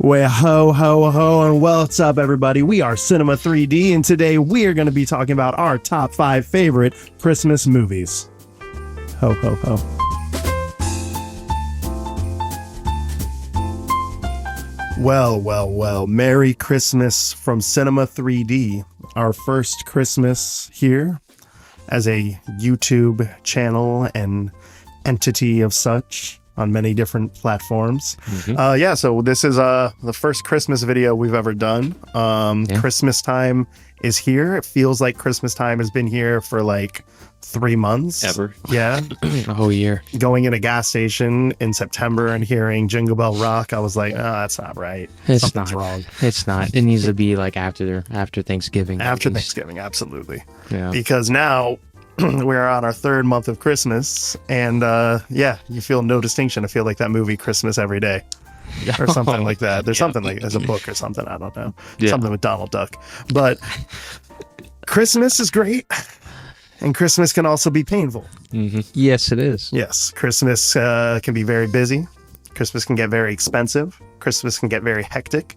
Well, ho, ho, ho, and what's up, everybody? We are Cinema 3D, and today we are going to be talking about our top 5 favorite Christmas movies. Ho, ho, ho. Well. Merry Christmas from Cinema 3D. Our first Christmas here as a YouTube channel and entity of such on many different platforms. So this is the first Christmas video we've ever done. Christmas time is here. It feels like Christmas time has been here for like 3 months. Ever. Yeah. A whole year. Going in a gas station in September and hearing Jingle Bell Rock, I was like, oh, that's not right. Something's wrong. It's not. It needs to be like after Thanksgiving. After Thanksgiving, absolutely. Yeah. Because now we're on our 3rd month of Christmas, and you feel no distinction. I feel like that movie Christmas Every Day or something like that. There's something like as a book or something, I don't know. Something with Donald Duck. But Christmas is great, and Christmas can also be painful. Yes, it is. Yes, Christmas can be very busy. Christmas can get very expensive. Christmas can get very hectic.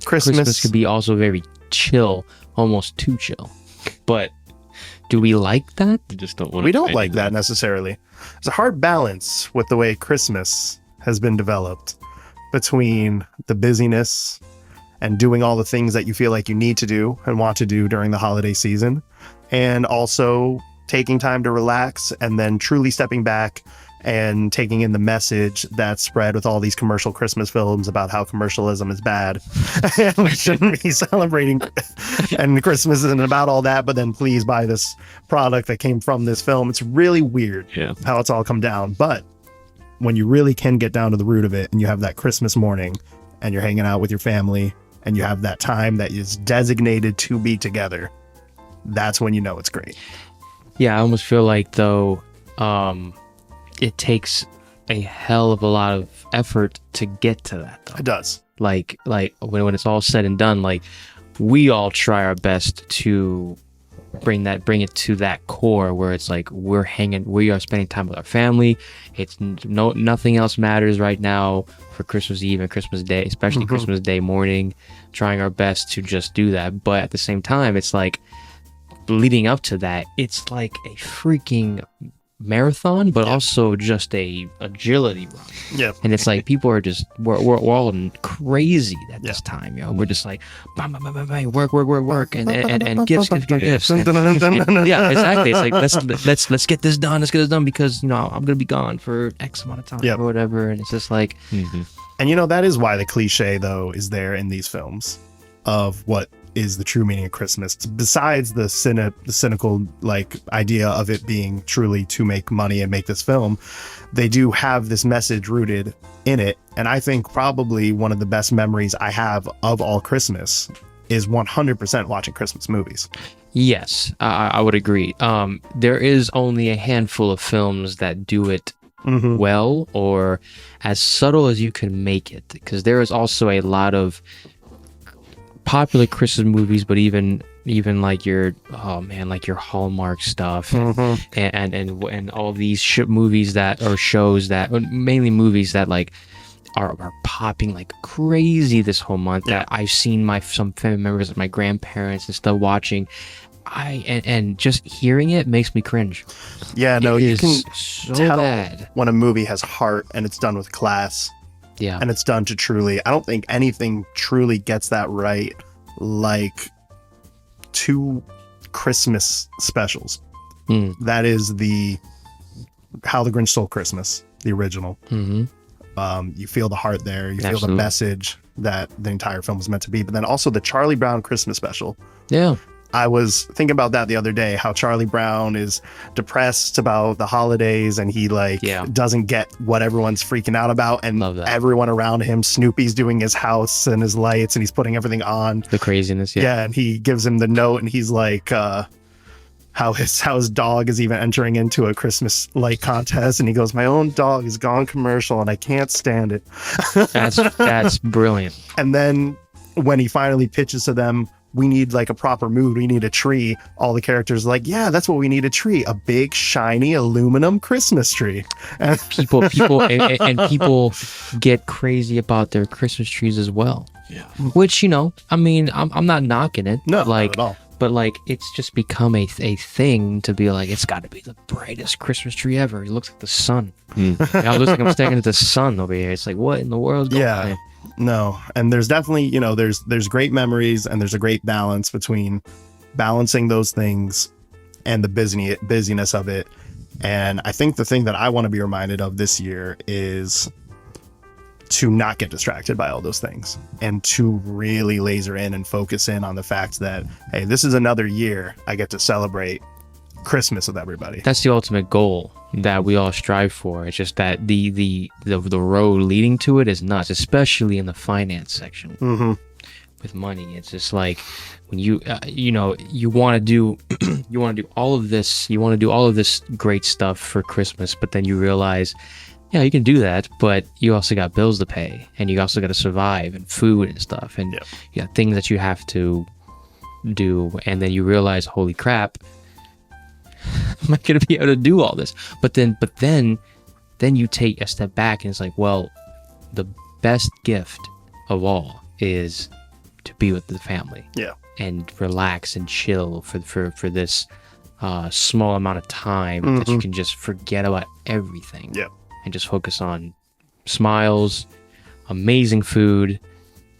Christmas can be also very chill, almost too chill. But do we like that? We don't like that necessarily. There's a hard balance with the way Christmas has been developed between the busyness and doing all the things that you feel like you need to do and want to do during the holiday season, and also taking time to relax and then truly stepping back and taking in the message that's spread with all these commercial Christmas films about how commercialism is bad and we shouldn't be celebrating and Christmas isn't about all that, but then please buy this product that came from this film. It's really weird how it's all come down. But when you really can get down to the root of it and you have that Christmas morning and you're hanging out with your family and you have that time that is designated to be together, that's when you know it's great. Yeah, I almost feel like though, it takes a hell of a lot of effort to get to that though. It does. Like when it's all said and done, like we all try our best to bring it to that core where it's like we are spending time with our family. It's nothing else matters right now for Christmas Eve and Christmas Day, especially Christmas Day morning, trying our best to just do that. But at the same time, it's like leading up to that, it's like a freaking marathon, but also just a agility run. Yeah. And it's like people are just we're all crazy at this time, We're just like bang, work and gifts. And, yeah, exactly. It's like let's get this done because I'm gonna be gone for X amount of time or whatever. And it's just like and that is why the cliche though is there in these films of what is the true meaning of Christmas, besides the cynical like idea of it being truly to make money and make this film. They do have this message rooted in it, and I think probably one of the best memories I have of all Christmas is 100% watching Christmas movies. Yes, I would agree. There is only a handful of films that do it well or as subtle as you can make it, because there is also a lot of popular Christmas movies, but even like your your Hallmark stuff and all these movies that or shows that mainly movies that like are popping like crazy this whole month that I've seen some family members of my grandparents and stuff watching. And just hearing it makes me cringe. Yeah, no, you can so tell bad when a movie has heart and it's done with class. Yeah. And it's done to truly, I don't think anything truly gets that right like 2 Christmas specials. That is the How the Grinch Stole Christmas, the original. You feel the heart there. You feel the message that the entire film was meant to be. But then also the Charlie Brown Christmas special. Yeah. I was thinking about that the other day, how Charlie Brown is depressed about the holidays and he doesn't get what everyone's freaking out about. And everyone around him, Snoopy's doing his house and his lights and he's putting everything on. The craziness, yeah. And he gives him the note and he's like, how his dog is even entering into a Christmas light contest. And he goes, my own dog has gone commercial and I can't stand it. That's brilliant. And then when he finally pitches to them we need like a proper mood. We need a tree. All the characters are like, yeah, that's what we need, a tree, a big shiny aluminum Christmas tree. And And people get crazy about their Christmas trees as well. Yeah. Which, I mean, I'm not knocking it. No, like, not at all. But like, it's just become a thing to be like, it's got to be the brightest Christmas tree ever. It looks like the sun. Yeah, it looks like I'm staring at the sun over here. It's like, what in the world? Yeah. No, and there's definitely, there's great memories, and there's a great balance between balancing those things and the busyness of it. And I think the thing that I want to be reminded of this year is to not get distracted by all those things, and to really laser in and focus in on the fact that, hey, this is another year I get to celebrate Christmas with everybody. That's the ultimate goal that we all strive for. It's just that the road leading to it is nuts, especially in the finance section. With money. It's just like when you want to do all of this great stuff for Christmas, but then you realize, yeah, you can do that, but you also got bills to pay, and you also got to survive, and food and stuff, and you got things that you have to do, and then you realize, holy crap, am I going to be able to do all this? But then you take a step back, and it's like, well, the best gift of all is to be with the family, and relax and chill for this small amount of time that you can just forget about everything, and just focus on smiles, amazing food,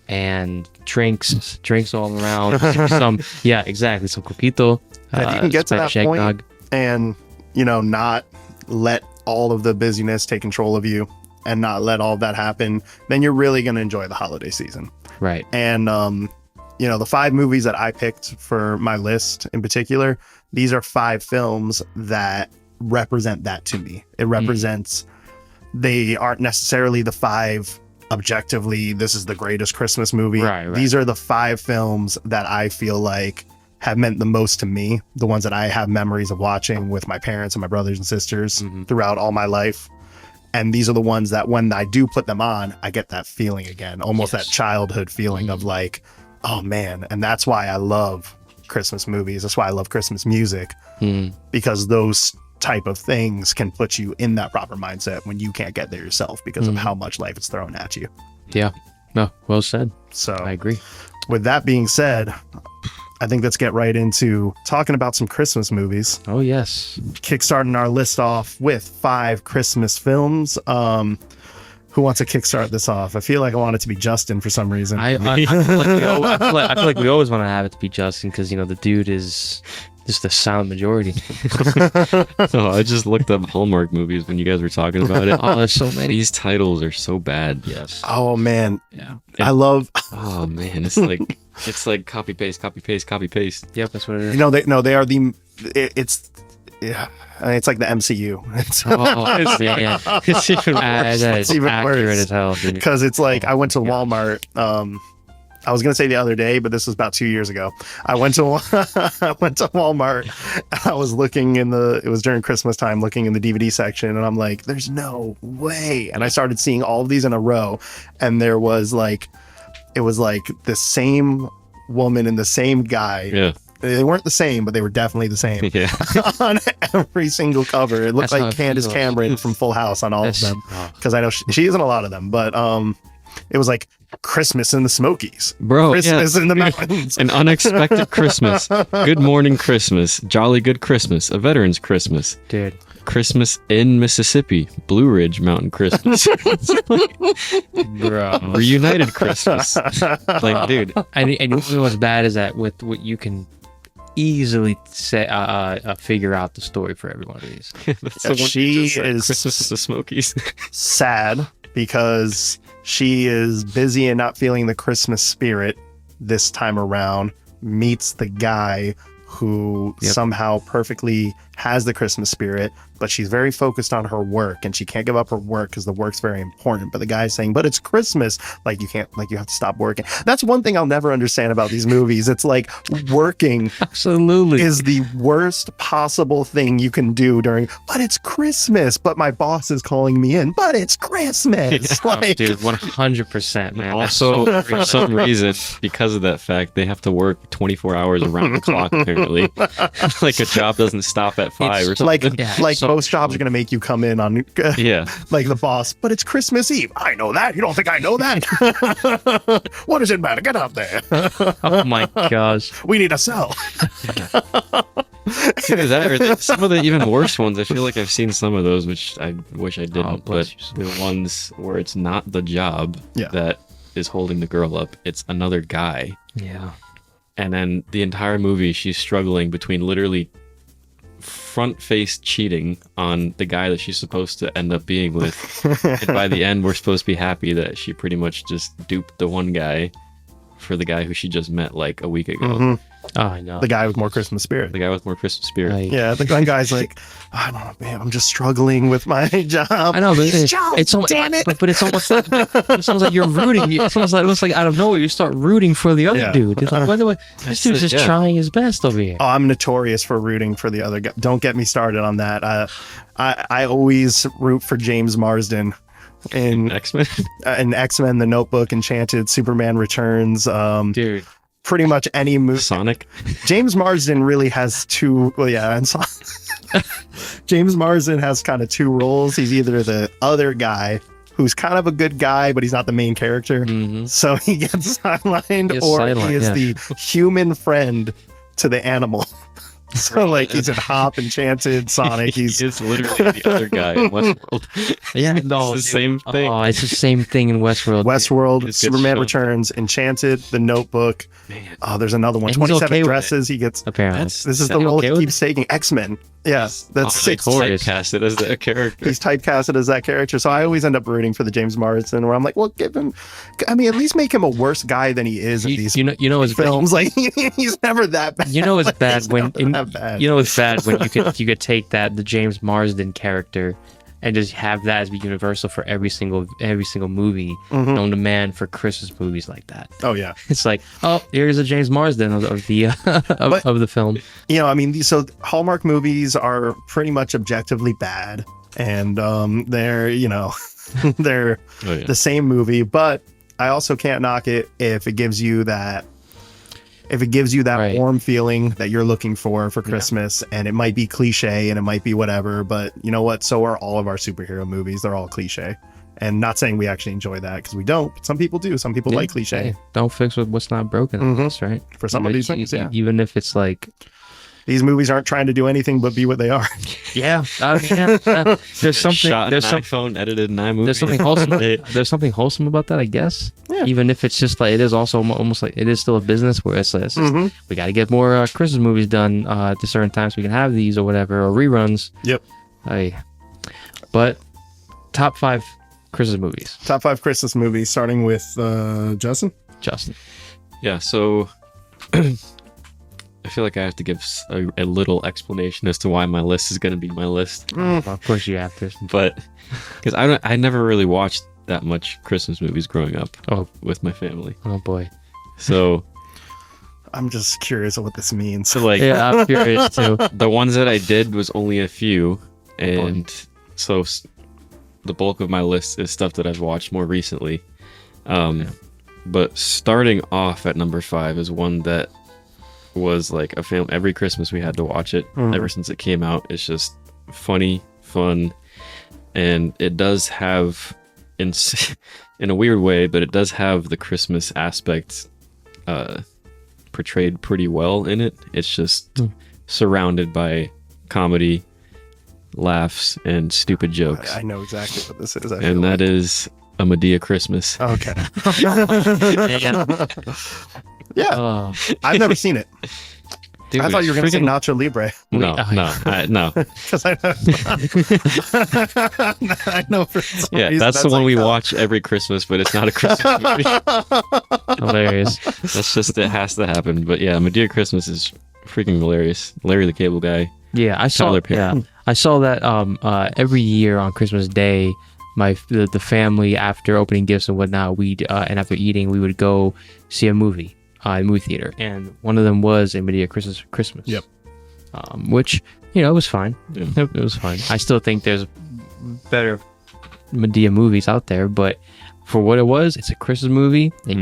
and drinks all around. Some coquito. If you can get to that point eggnog, and not let all of the busyness take control of you, and not let all of that happen, then you're really going to enjoy the holiday season. right? And the 5 movies that I picked for my list in particular, these are 5 films that represent that to me. It represents, they aren't necessarily the 5 objectively, this is the greatest Christmas movie. Right. These are the 5 films that I feel like have meant the most to me, the ones that I have memories of watching with my parents and my brothers and sisters throughout all my life. And these are the ones that when I do put them on, I get that feeling again, almost that childhood feeling of like, oh man. And that's why I love Christmas movies. That's why I love Christmas music, because those type of things can put you in that proper mindset when you can't get there yourself because of how much life is thrown at you. Yeah. No, well said. So I agree. With that being said, I think let's get right into talking about some Christmas movies. Oh, yes. Kickstarting our list off with 5 Christmas films. Who wants to kickstart this off? I feel like I want it to be Justin for some reason. I feel like we always want to have it to be Justin because, the dude is just the silent majority. So I just looked up Hallmark movies when you guys were talking about it. Oh, there's so many. These titles are so bad. Yes. Oh man. Yeah. I love. Oh man, it's like copy paste, copy paste, copy paste. Yep, that's what it is. They are the. It's like the MCU. It's even accurate worse. as hell, dude. Because it's like I went to Walmart. I was gonna say the other day, but this was about 2 years ago. I went to Walmart. And I was looking it was during Christmas time, looking in the DVD section, and I'm like, "There's no way!" And I started seeing all of these in a row, and it was like the same woman and the same guy. Yeah. They weren't the same, but they were definitely the same. Yeah. On every single cover. It looked That's how like it Candace feels. Cameron from Full House on all of them. Oh. Because I know she is in a lot of them, but it was like Christmas in the Smokies. Bro, Christmas in the mountains. An unexpected Christmas. Good morning Christmas. Jolly good Christmas. A veteran's Christmas. Dude. Christmas in Mississippi. Blue Ridge Mountain Christmas. Bro. Reunited Christmas. Like, dude. And you know what's bad is that with what you can easily say, figure out the story for every one of these. That's the one She you just said. is- Christmas in the Smokies. Sad because she is busy and not feeling the Christmas spirit this time around, meets the guy who somehow perfectly has the Christmas spirit, but she's very focused on her work and she can't give up her work because the work's very important. But the guy's saying, but it's Christmas. Like you can't, like you have to stop working. That's one thing I'll never understand about these movies. It's like working Absolutely. is the worst possible thing you can do during, but it's Christmas, but my boss is calling me in, but it's Christmas. Oh, Like, dude, 100%, man. That's Also, so for real. some reason, because of that fact, they have to work 24 hours around the clock, apparently. Like a job doesn't stop at 5 or It's something. like, Yeah, like so most jobs are going to make you come in on, Yeah. like the boss, but it's Christmas Eve. I know that. You don't think I know that? What does it matter? Get out there. Oh my gosh. We need a cell. Either that or some of the even worse ones. I feel like I've seen some of those, which I wish I didn't. bless But the ones where it's not the job Yeah. that is holding the girl up, it's another guy. Yeah. And then the entire movie, she's struggling between literally front-faced cheating on the guy that she's supposed to end up being with. And by the end, we're supposed to be happy that she pretty much just duped the one guy for the guy who she just met like a week ago. Mhm. Oh, I know. The guy with more Christmas spirit. The guy with more Christmas spirit. Like, Yeah, the one guy's like, I don't know, man, I'm just struggling with my job. I know, but His job, it's almost, damn it. but it's almost like, it sounds like you're rooting. It's almost like out of nowhere you start rooting for the other Yeah. dude. It's like, by the way, this dude's just Yeah. trying his best over here. Oh, I'm notorious for rooting for the other guy. Don't get me started on that. I always root for James Marsden in X-Men. X-Men, The Notebook, Enchanted, Superman Returns. Dude, Pretty much any movie. Sonic. James Marsden really has two. Well, yeah, and so James Marsden has kind of two roles. He's either the other guy who's kind of a good guy, but he's not the main character, mhm. so he gets sidelined, He is or sidelined, he is yeah. the human friend to the animal. So like he's in Hop, Enchanted, Sonic. He He's is literally the other guy in Westworld. Yeah, no, It's the same thing. Oh, it's the same thing in Westworld. Westworld, He just gets Superman shown. Returns, Enchanted, The Notebook. Man, Oh, there's another one. And he's 27 okay with Dresses. He gets. Apparently, That's- This is the He role okay he with keeps taking. X-Men. Yes, that's six. Victorious. typecasted as that character. He's typecasted as that character, so I always end up rooting for the James Marsden. Where I'm like, well, give him. I mean, at least make him a worse guy than he is in these you know, it's films. Like he's never that bad. You know, it's bad He's when never that bad. you know it's bad when you could take the James Marsden character and just have that as be universal for every single movie Mhm. known to man for Christmas movies like that. Oh yeah. It's like, oh, here's a James Marsden of the of the film. You know, I mean, so Hallmark movies are pretty much objectively bad, and they're they're Oh, yeah. the same movie, but I also can't knock it if it gives you that Right. warm feeling that you're looking for Christmas. And it might be cliche and it might be whatever, but you know what? So are all of our superhero movies. They're all cliche. And not saying we actually enjoy that, because we don't, but some people do. Some people like cliche. Hey, don't fix what's not broken. I Mhm. guess, right? For some of these things, yeah. Even if it's like, These movies aren't trying to do anything but be what they are. yeah, there's something. Shot There's an some. iPhone, edited in iMovie. There's something wholesome. There's something wholesome about that, I guess. Yeah. Even if it's just like it is also almost like it is still a business where it's just, Mhm. we got to get more Christmas movies done at the certain times so we can have these or whatever, or reruns. Yep. But top 5 Christmas movies, Top 5 Christmas movies, starting with Justin. Justin. Yeah, so I feel like I have to give a little explanation as to why my list is going to be my list. Well, of course you have to. But because I never really watched that much Christmas movies growing up with my family. Oh boy. So I'm just curious of what this means. so like Yeah, I'm curious too. the ones that I did was only a few, and so the bulk of my list is stuff that I've watched more recently. But starting off at number 5 is one that was like a film. Every Christmas we had to watch it ever since it came out. It's just funny, fun, and it does have, in a weird way, but it does have the Christmas aspect portrayed pretty well in it. It's just surrounded by comedy, laughs, and stupid jokes. I know exactly what this is. And that is A Medea Christmas. Okay. Yeah. Yeah, Oh, I've never seen it. dude, I thought you were going to say freaking- Nacho Libre. No, no. Because I know for some Yeah, reason that's the one like, we no. watch every Christmas, but it's not a Christmas movie. hilarious. That's just, it has to happen. But yeah, Medea Christmas is freaking hilarious. Larry the Cable Guy. Yeah, I saw. Tyler Perry. Yeah, I saw that. Every year on Christmas Day, the family, after opening gifts and whatnot, and after eating, we would go see a movie in a movie theater, and one of them was a Medea Christmas. Yep. Which it was fine. Yeah. It was fine. I still think there's better Medea movies out there, but for what it was, it's a Christmas movie. It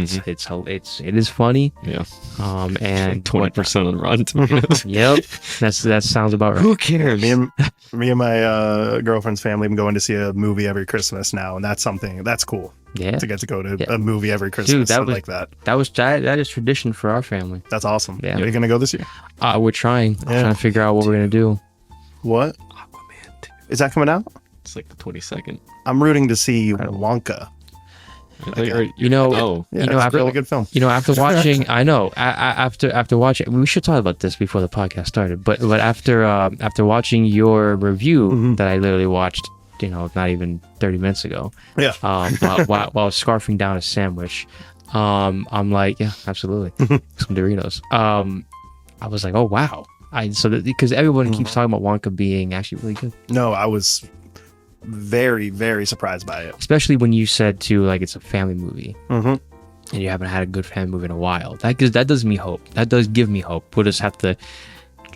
is funny. Yeah. And 20% on Rotten Tomatoes. Yep. That sounds about right. Who cares? Me and my girlfriend's family have been going to see a movie every Christmas now, and that's cool Yeah. to get to go to a movie every Christmas. Dude, Like that. That is tradition for our family. That's awesome. Yeah. Are you gonna go this year? We're trying. Yeah. Trying to figure out what we're gonna do. What Aquaman 2. is that coming out? It's like the 22nd. I'm rooting to see Wonka. I think Okay. oh, Yeah, You know, it's a after- really good film. After watching, I know. After watching, we should talk about this before the podcast started. But after watching your review that I literally watched, not even 30 minutes ago. Yeah. While I was scarfing down a sandwich, I'm like, yeah, absolutely, some Doritos. I was like, oh wow. Because everyone keeps talking about Wonka being actually really good. No, I was very, very surprised by it. Especially when you said too, like it's a family movie. Mm-hmm. And you haven't had a good family movie in a while. That does me hope. That does give me hope. We'll just have to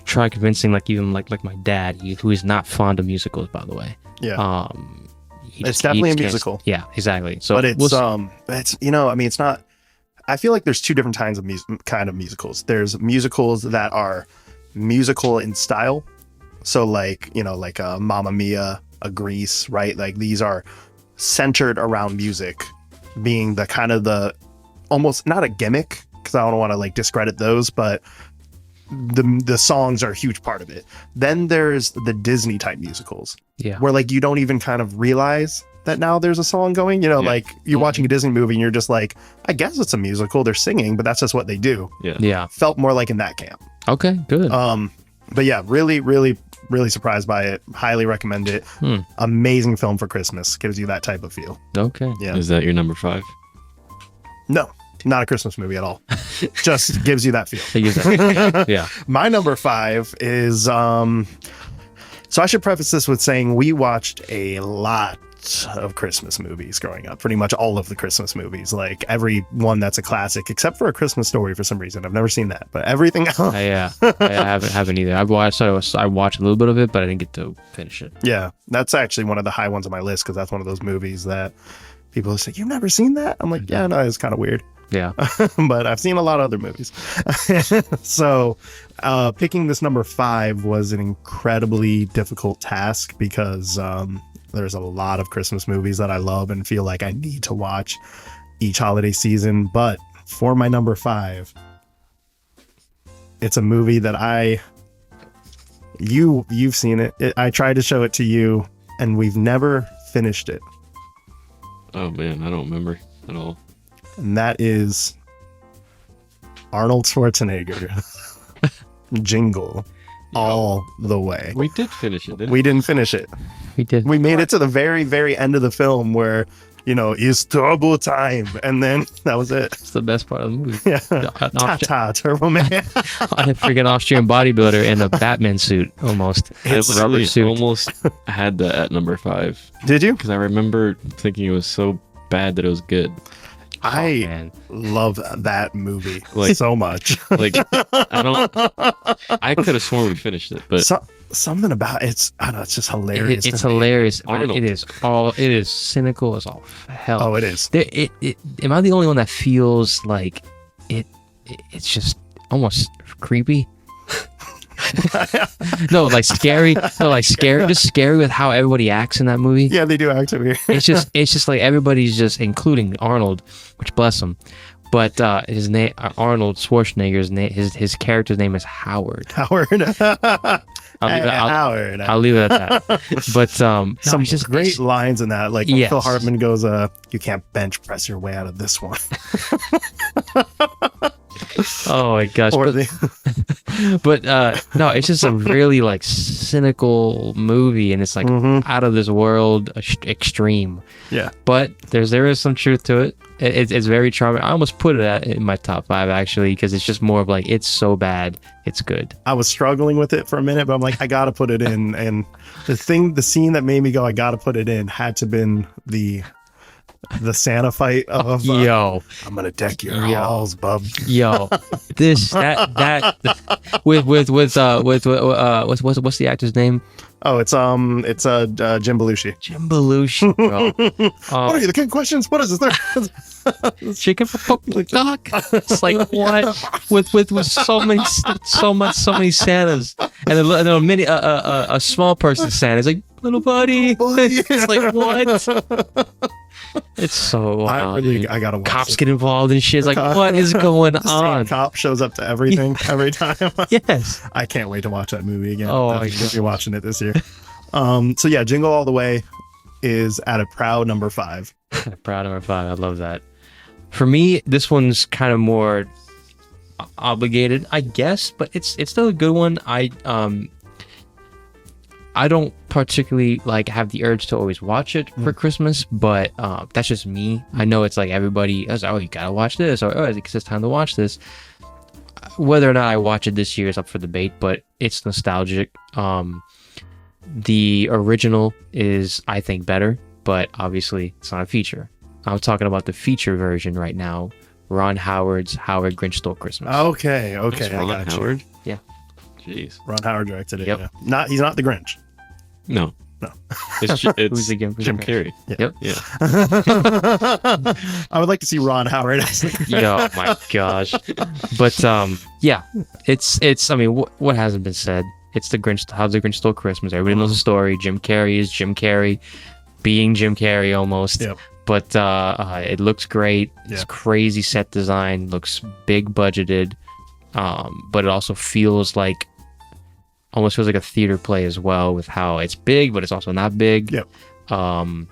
try convincing, like my dad, who is not fond of musicals, by the way. Yeah. He It's just- definitely he a just can't- musical. Yeah, exactly. So, But it's we'll see. it's not. I feel like there's two different kinds of musicals. There's musicals that are musical in style, so like a Mamma Mia, a Grease, right? Like these are centered around music being the kind of the almost not a gimmick, because I don't want to like discredit those, but the songs are a huge part of it. Then there's the Disney type musicals, Yeah. where like you don't even kind of realize that now there's a song going, like you're watching a Disney movie and you're just like, I guess it's a musical, they're singing, but that's just what they do. Yeah. Felt more like in that camp. Okay. Good. But yeah, really, really, really surprised by it. Highly recommend it. Amazing film for Christmas. Gives you that type of feel. Okay. Yeah. Is that your number 5? No, not a Christmas movie at all. Just gives you that feel. They use that. Yeah. My number 5 is so I should preface this with saying we watched a lot of Christmas movies growing up. Pretty much all of the Christmas movies, like every one that's a classic, except for A Christmas Story for some reason. I've never seen that, but everything else. I haven't either. I watched a little bit of it, but I didn't get to finish it. Yeah, that's actually one of the high ones on my list, because that's one of those movies that people say, you've never seen that? I'm like, yeah, no, it's kind of weird. Yeah. But I've seen a lot of other movies. So picking this number 5 was an incredibly difficult task, because there's a lot of Christmas movies that I love and feel like I need to watch each holiday season. But for my number 5, it's a movie that you've seen it. I tried to show it to you, and we've never finished it. Oh man, I don't remember at all. And that is Arnold Schwarzenegger. Jingle all the way. We did finish it, didn't We didn't finish it. We did. We made it to the very, very end of the film where, it's turbo time. And then that was it. It's the best part of the movie. Yeah. Ta-ta, Turbo Man. A freaking Austrian bodybuilder in a Batman suit, almost. I It's rubber literally suit. almost had that at number 5 Did you? because I remember thinking it was so bad that it was good. I Man. love that movie Like- so much. Like I could have sworn we finished it, but Something about it's, I don't know, it's just hilarious. It's hilarious. Arnold. It is cynical as all hell. Oh, it is. Am I the only one that feels like it's just almost creepy? No, like scary. No, like scary. Just scary with how everybody acts in that movie. Yeah, they do act weird. It's just like everybody's just, including Arnold, which bless him. But his name, Arnold Schwarzenegger's name, his character's name is Howard. Howard. Howard. I'll leave it at that. But Some it's just great lines in that. Like when Yes. Phil Hartman goes, you can't bench press your way out of this one. Oh my gosh. Or But no, it's just a really like cynical movie, and it's like out of this world extreme. yeah. But there is some truth to it. It's very charming. I almost put it in my top 5 actually, because it's just more of like, it's so bad, it's good. I was struggling with it for a minute, but I'm like, I gotta put it in. And the scene that made me go, I gotta put it in, had to been the Santa fight of Yo, I'm gonna deck your halls, bub. yo, this that with what's the actor's name? Oh, it's Jim Belushi. Jim Belushi, bro. What are you? The king questions? What is this? Chicken for poke duck. It's like what? With so many Santas, and then a mini a small person Santa. It's like little buddy. It's like what? It's so wild. I gotta watch cops it. get involved and shit. It's like what is going The same on? cop shows up to everything every time. Yes. I can't wait to watch that movie again. Oh, I'm my gonna be watching it this year. So yeah, Jingle All the Way is at a proud number 5. Proud number 5. I love that. For me, this one's kind of more obligated, I guess, but it's still a good one. I don't particularly like have the urge to always watch it for Christmas, but that's just me. I know it's like everybody is like, oh, you gotta watch this, or oh, it's time to watch this. Whether or not I watch it this year is up for debate, but it's nostalgic. The original is, I think, better, but obviously it's not a feature. I'm talking about the feature version right now. Ron Howard's Howard Grinch Stole Christmas. Okay, I That's Ron got you. Howard. Yeah. Jeez. Ron Howard directed it. Yep. Yeah. He's not the Grinch. No. No. It's Who's the Grinch? Jim Carrey. Yep. Yeah. I would like to see Ron Howard as the Grinch. Oh my gosh. But yeah, it's I mean, what hasn't been said? It's the Grinch. How the Grinch Stole Christmas. Everybody knows the story. Jim Carrey is Jim Carrey, being Jim Carrey almost. Yep. But it looks great. It's Yeah. crazy set design. Looks big budgeted. But it also feels like almost feels like a theater play as well, with how it's big, but it's also not big. Yep. And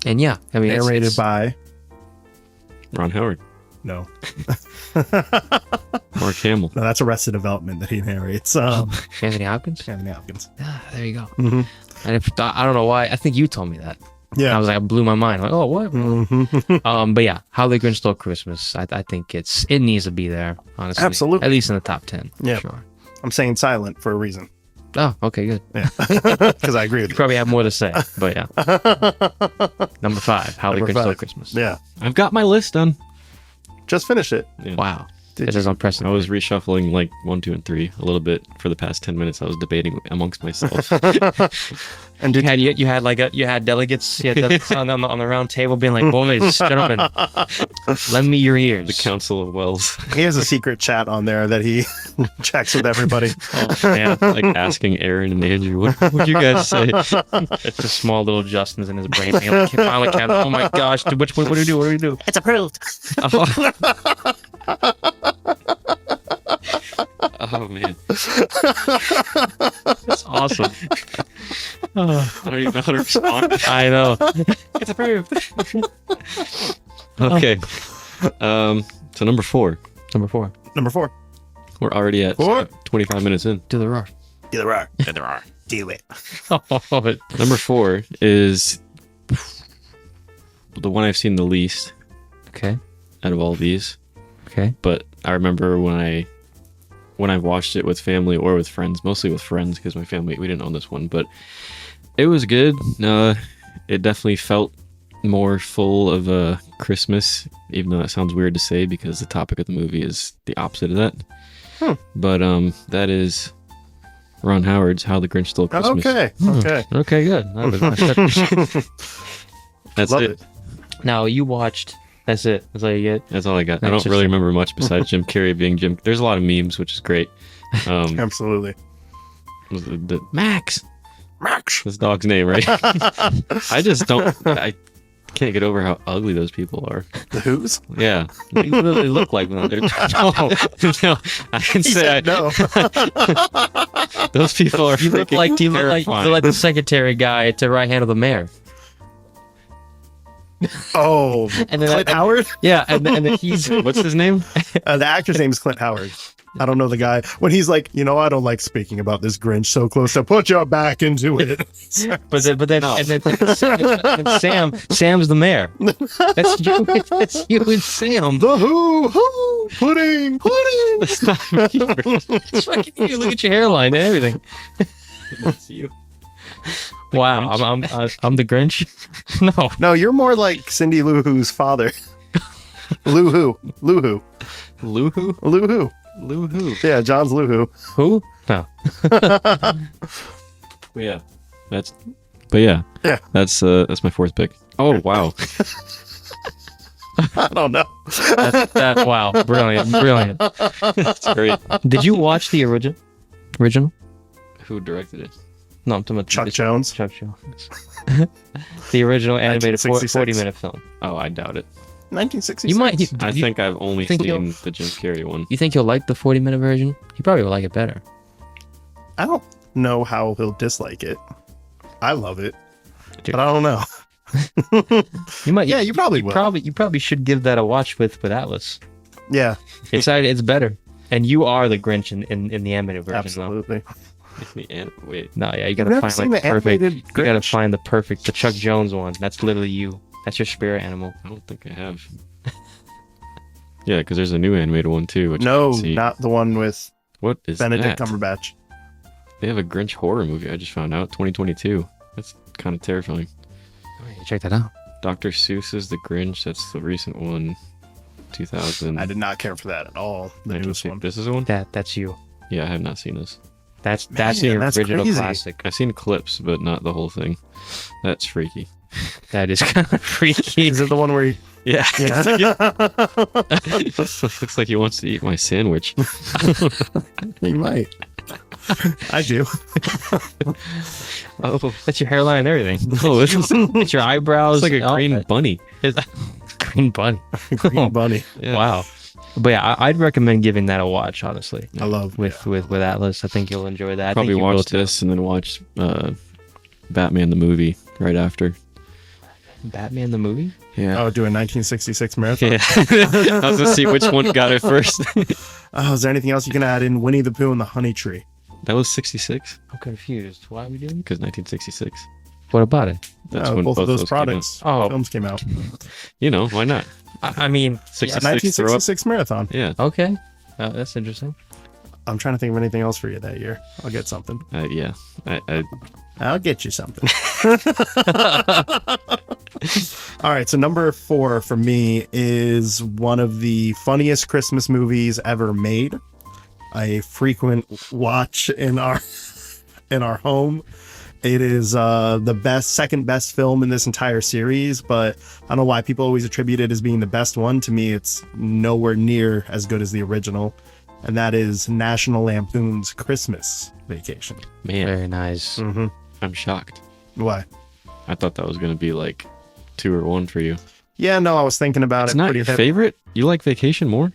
yeah, I mean, Narrated by Ron Howard. no, Mark Hamill. no, that's Arrested Development that he narrates. Anthony Hopkins. Anthony Hopkins. Ah, there you go. Mhm. And I don't know why. I think you told me that. Yeah. I was like, it blew my mind. Like, oh, what? Mhm. But yeah, How the Grinch Stole Christmas. I think it needs to be there. Honestly, Absolutely. at least in the top 10. Yeah. Sure. I'm saying silent for a reason. Oh, okay, good. Yeah, because I agree with You you. probably have more to say, but yeah. Number 5, How the Number Grinch Stole 5. Christmas. Yeah, I've got my list done. just finish it. Yeah. Wow, Did this is I unprecedented. was reshuffling like 1, 2, and 3 a little bit for the past 10 minutes. I was debating amongst myself. And did You had delegates, on the round table being like, boys, gentlemen, lend me your ears. The Council of Wells. he has a secret chat on there that he checks with everybody. Oh man, Like asking Aaron and Andrew, what would you guys say? it's just small little Justins in his brain. Being like, finally, oh my gosh, dude, what do we do? What do we do? It's approved. Oh man, That's awesome. I don't even know how to respond. I know. It's approved. Okay. So number 4. Number 4, Number 4. We're already at 25 minutes in. Do the roar. Do the rock. Do the rock. Do it. Number 4 is the one I've seen the least Okay. out of all these. Okay. But I remember when I've watched it with family or with friends, mostly with friends because my family, we didn't own this one, but it was good. It definitely felt more full of Christmas, even though that sounds weird to say because the topic of the movie is the opposite of that. But that is Ron Howard's How the Grinch Stole Christmas. Okay. Okay. Okay, good. That's Love it. Now you watched. That's it. That's all you get. That's all I got. I That's don't really remember much besides Jim Carrey being Jim. There's a lot of memes, which is great. Absolutely. Max. This dog's name, right? I just don't. I can't get over how ugly those people are. The Who's? Yeah, they literally look like them. No, I can He say said no. those people are. You look like the secretary guy to right hand of the mayor. Oh, And then Clint Howard. Yeah, and then he's What's his name? The actor's name is Clint Howard. I don't know the guy. When he's like, I don't like speaking about this Grinch so close to put your back into it. and then Sam's the mayor. That's you and Sam. The who pudding. That's not me. It's fucking you. Look at your hairline and everything. That's you. Wow, I'm the Grinch. No, No, you're more like Cindy Lou Who's father. Lou Who. Luhu? Lou Who. Luhu. Yeah, John's Lou Who. who? No. Yeah. Yeah. That's my fourth pick. Oh wow. I don't know. Wow, brilliant. That's great. Did you watch the original? Who directed it? No, I'm talking about Chuck Jones. Chuck Jones. The original animated 1966. 40-minute film. Oh, I doubt it. 1966. You might. I think I've only think seen the Jim Carrey one. You think you'll like the 40-minute version? You probably will like it better. I don't know how he'll dislike it. I love it, Dude. but I don't know. You might. Yeah, you probably will. You probably should give that a watch with Atlas. Yeah, It's better. And you are the Grinch in the animated version. absolutely. Wait. No, yeah, you You've gotta never find seen like the the perfect. animated You gotta Grinch? find the Chuck Jones one. That's literally you. That's your spirit animal. I don't think I have. Yeah, because there's a new animated one too. Which I No, can see. not the one with What is Benedict that? Cumberbatch. They have a Grinch horror movie. I just found out 2022. That's kind of terrifying. Check that out. Dr. Seuss's The Grinch. That's the recent one. 2000. I did not care for that at all. The newest one. This is the one. That's you. Yeah, I have not seen this. That's the Man, that's original crazy. classic. I've seen clips, but not the whole thing. That's freaky. That is kind of freaky. Is it the one where he? Yeah. Yeah. Looks like he wants to eat my sandwich. He might. I do. Oh, That's your hairline and everything. no, this is It's your eyebrows. it's like a all green that. bunny. Green bunny. Green bunny. Yeah. Wow. But yeah, I'd recommend giving that a watch. Honestly, I love with Atlas, I think you'll enjoy that. Probably I think you will watch too. this and then watch Batman the movie right after. Batman the movie. Yeah. Oh, doing 1966 marathon. Yeah. I was gonna see which one got it first. Oh, is there anything else you can add in Winnie the Pooh and the Honey Tree? That was 66 I'm confused. Why are we doing? because 1966. What about it? That's Oh, when both of those came out. products, Oh. films came out. You know, why not? I mean, 66 throw up. 1966 marathon. Yeah. okay, that's interesting. I'm trying to think of anything else for you that year. I'll get something. Yeah. I I'll get you something. All right, so number 4 for me is one of the funniest Christmas movies ever made. A frequent watch in our home. It is the second best film in this entire series, but I don't know why people always attribute it as being the best one. To me, it's nowhere near as good as the original, and that is National Lampoon's Christmas Vacation. man, Very nice. Mm-hmm. I'm shocked. Why? I thought that was gonna be like 2 or 1 for you. Yeah, no, I was thinking about It's it. not pretty your heavy. favorite? You like Vacation more?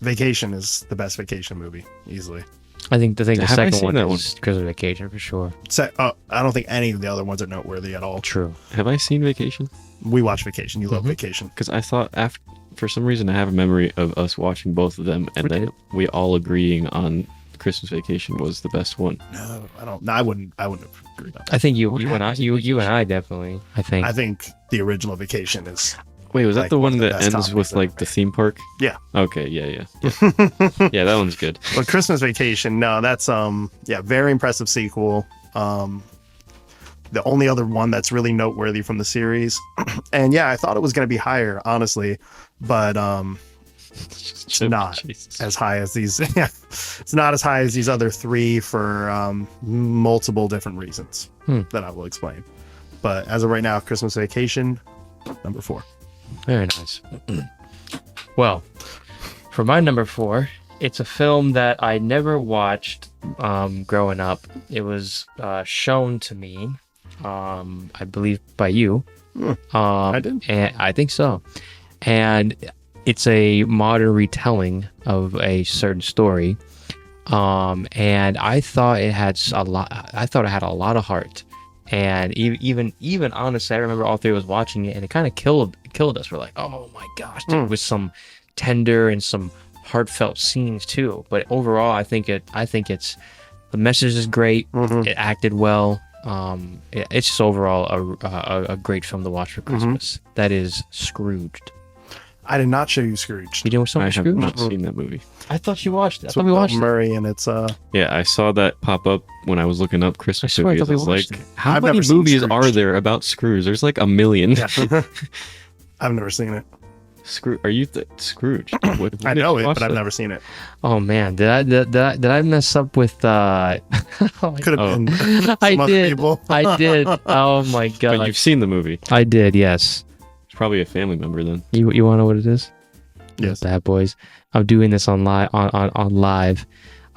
Vacation is the best vacation movie, easily. I think the Have I second seen one that is Christmas Vacation for sure. I don't think any of the other ones are noteworthy at all. True. Have I seen Vacation? We watch Vacation. You love Mhm. Vacation. Because I thought for some reason I have a memory of us watching both of them and We then did. we all agreeing on Christmas Vacation was the best one. No, I don't. No, I wouldn't have agreed on that. I think you What and I happened to you and I definitely. I think. I think the original Vacation is. Wait, was Like, that the one one of the that best ends comedies with ever like the made. theme park? Yeah. Okay, yeah. Yeah, that one's good. But Christmas Vacation, no, that's very impressive sequel. The only other one that's really noteworthy from the series. And yeah, I thought it was going to be higher, honestly, but it's not Jesus. as high as these. Yeah, it's not as high as these other 3 for multiple different reasons that I will explain. But as of right now, Christmas Vacation, number 4. Very nice. Well, for my number 4, it's a film that I never watched growing up. It was shown to me, I believe, by you. I did? And I think so. And it's a modern retelling of a certain story. And I thought it had a lot. I thought it had a lot of heart. And even honestly, I remember all three of us watching it, and it kind of killed us. We're like, oh my gosh, dude, with some tender and some heartfelt scenes too. But overall, I think it's the message is great. It acted well. It's just overall a great film to watch for Christmas. That is Scrooged. I did not show you Scrooge. You doing I something have Scrooge? not seen that movie. I thought you watched it. I It's thought with we Bill watched it. Murray, and it's Yeah, I saw that pop up when I was looking up Christmas I swear I movies. thought I we was watched like, it. how I've many never seen movies Scrooge. are there about Scrooge? There's like a million. yeah. I've never seen it. Scrooge? Are you Scrooge? What I did know you it, watch but I've that? never seen it. Oh man, did I mess up with? Could have been some I other did. people. I did. Oh my But god. you've seen the movie. I did. Yes. It's probably a family member then. You want to know what it is? Yes. Bad Boys. I'm doing this on live.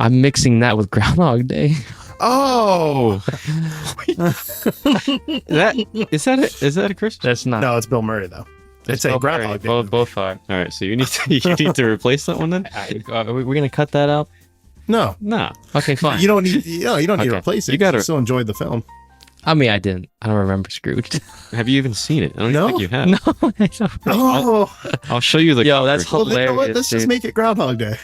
I'm mixing that with Groundhog Day. Oh, is that a Christmas? That's not. No, it's Bill Murray though. It's a both are- Groundhog Day. Both are. All right, so you need to replace that one then. We're gonna cut that out. No, Nah, Okay, fine. you don't need. You don't need to Okay. replace it. You gotta- still enjoyed the film. I mean, I didn't. I don't remember Scrooge. have you even seen it? I don't No. even think you have. No, I don't. Oh, I'll show you the. Yo, that's cover. well, you know what? hilarious, Let's just dude. make it Groundhog Day.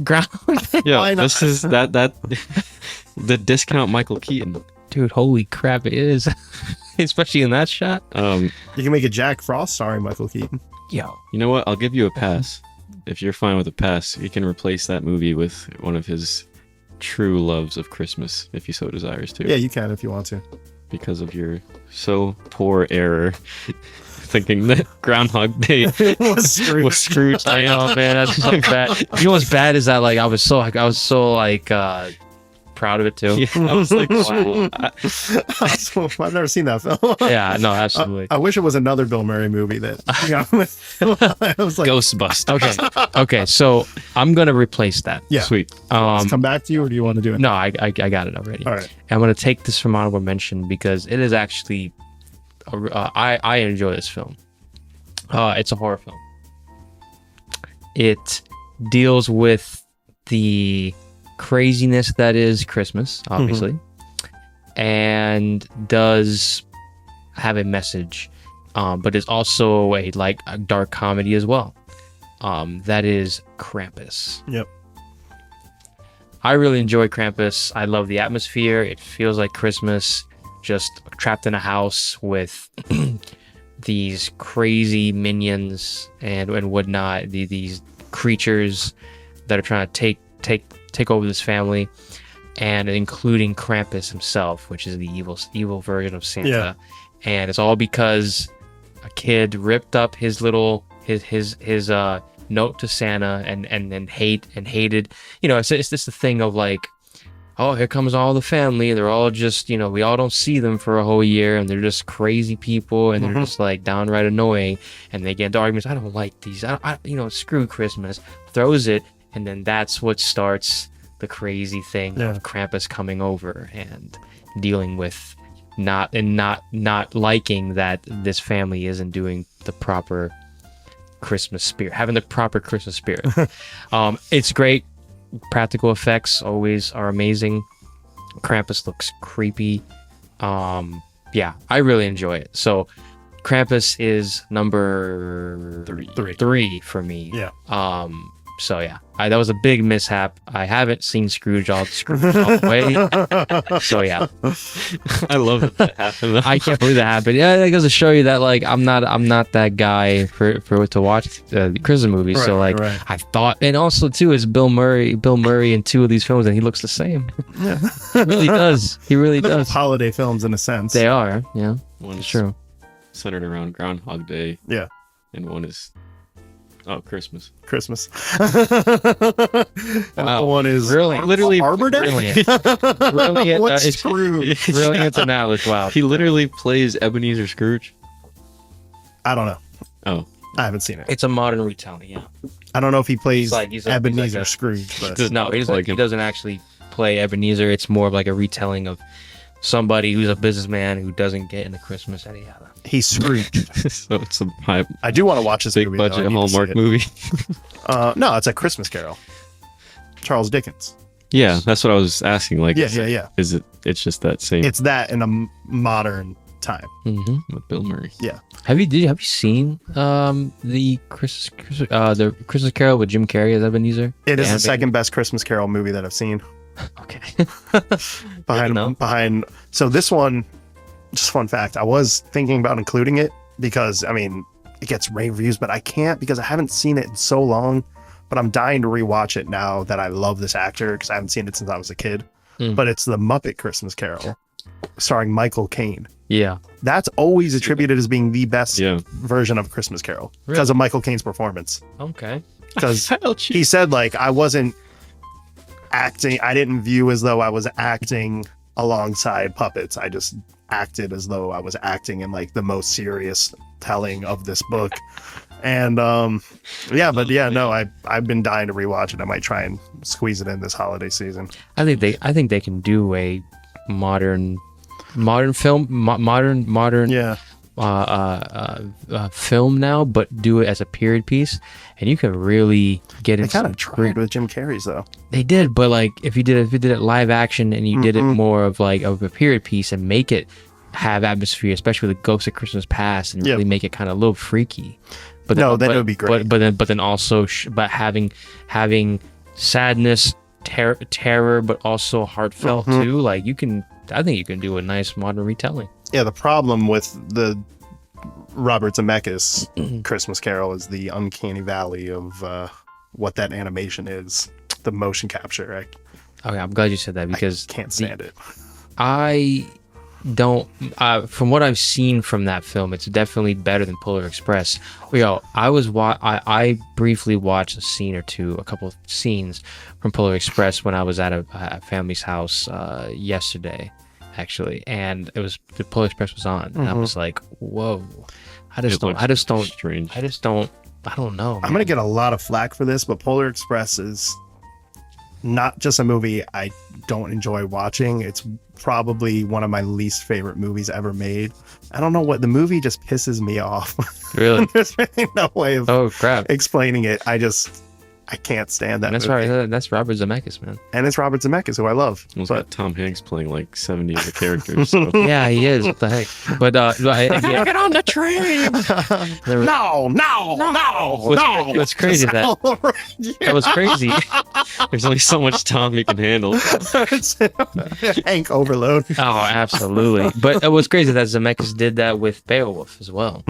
Groundhog Day. Yeah, Why not? this is that the discount Michael Keaton. Dude, holy crap, it is. Especially in that shot. You can make it Jack Frost starring Michael Keaton. Yo. You know what? I'll give you a pass. If you're fine with a pass, you can replace that movie with one of his true loves of Christmas, if he so desires to. Yeah, you can if you want to. Because of your so poor error, thinking that Groundhog Day Was Scrooge. was Scrooge. I know, man. That's so bad. You know what's bad is that like I was so proud of it too. Yeah, I was like, Wow. I've never seen that film. Yeah, no, absolutely. I wish it was another Bill Murray movie that. I was like, Ghostbusters. Okay, so I'm gonna replace that. yeah. Sweet. Let's come back to you, or do you want to do it? No, I got it already. All right. I'm gonna take this from honorable mention because it is actually, I enjoy this film. It's a horror film. It deals with the craziness that is Christmas, obviously, and does have a message, but is also a dark comedy as well. That is Krampus. Yep. I really enjoy Krampus. I love the atmosphere. It feels like Christmas, just trapped in a house with these crazy minions and whatnot. These creatures that are trying to take over this family, and including Krampus himself, which is the evil version of Santa. Yeah. And it's all because a kid ripped up his little his note to Santa and hated. You know, it's just the thing of like, oh, here comes all the family. They're all just, we all don't see them for a whole year, and they're just crazy people, and they're just like downright annoying, and they get into arguments. I don't like these. I screw Christmas. Throws it, and then that's what starts the crazy thing of Krampus coming over and dealing with not liking that this family isn't doing the proper Christmas spirit, having the proper Christmas spirit. It's great. Practical effects always are amazing. Krampus looks creepy. Yeah, I really enjoy it. So Krampus is number three for me. Yeah. So yeah, that was a big mishap. I haven't seen Scrooge all the way. So yeah, I love that happened. Though. I can't believe that happened. Yeah, that goes to show you that like I'm not that guy for to watch the Christmas movies. So like right. I thought, and also too is Bill Murray in two of these films, and he looks the same. Yeah. He really does. He really They're does. holiday films in a sense. They are. Yeah, One's it's true. centered around Groundhog Day. Yeah. And one is Christmas. Christmas. Wow. One is Really, Literally Arbor Day. Brilliant. What's It's Scrooge? brilliant analysis. Wow. He literally plays Ebenezer Scrooge. I don't know. Oh, I haven't seen it. It's a modern retelling. Yeah. I don't know if he plays He's Ebenezer like a- Scrooge, but Does No, not he look doesn't. like He him. doesn't actually play Ebenezer. It's more of like a retelling of somebody who's a businessman who doesn't get into Christmas. Yada yada. he's Scrooge. so it's a high, I do want to watch this big movie. though. I budget need to see Hallmark it. movie. No, it's a Christmas Carol. Charles Dickens. Yeah, that's what I was asking. Like, Yeah. is it? It's just that same It's that in a modern time. with Bill Murray. Yeah. Have you seen the Christmas Carol with Jim Carrey as Ebenezer? It is the animated? second best Christmas Carol movie that I've seen. Okay. Behind. So this one, just fun fact, I was thinking about including it because, I mean, it gets rave reviews, but I can't because I haven't seen it in so long. But I'm dying to rewatch it now that I love this actor because I haven't seen it since I was a kid. But it's the Muppet Christmas Carol, starring Michael Caine. Yeah. That's always attributed as being the best Yeah. version of Christmas Carol Really? because of Michael Caine's performance. Okay. Because he said, like, I wasn't acting, I didn't view as though I was acting alongside puppets. I just acted as though I was acting in like the most serious telling of this book. And I've been dying to rewatch it. I might try and squeeze it in this holiday season. I think they can do a modern film, modern Yeah. film now, but do it as a period piece, and you can really get They into. kind of tried with Jim Carrey's though. They did, but like if you did it live action and you did it more of like of a period piece and make it have atmosphere, especially with the Ghost of Christmas Past, and really make it kind of a little freaky. But then it would be great. But then also but having sadness, terror, but also heartfelt too. Like I think you can do a nice modern retelling. Yeah, the problem with the Robert Zemeckis Christmas Carol is the uncanny valley of what that animation is, the motion capture. Okay, I'm glad you said that because I can't stand it. I don't. From what I've seen from that film, it's definitely better than Polar Express. I briefly watched a couple of scenes from Polar Express when I was at a family's house yesterday, actually, and it was the Polar Express was on, and I was like, "Whoa!" I don't know. I'm gonna get a lot of flack for this, but Polar Express is not just a movie I don't enjoy watching. It's probably one of my least favorite movies ever made. I don't know what the movie just pisses me off. Really? There's really no way of Oh crap! explaining it. I can't stand that And that's movie. right. That's Robert Zemeckis, man. And it's Robert Zemeckis, who I love. It's But got Tom Hanks playing like 70 of the characters. So. Yeah, he is. What the heck? But yeah. Get on the train. no. What's crazy is that was crazy. There's only so much Tom you can handle. Hank overload. Oh, absolutely. But what's crazy is that Zemeckis did that with Beowulf as well.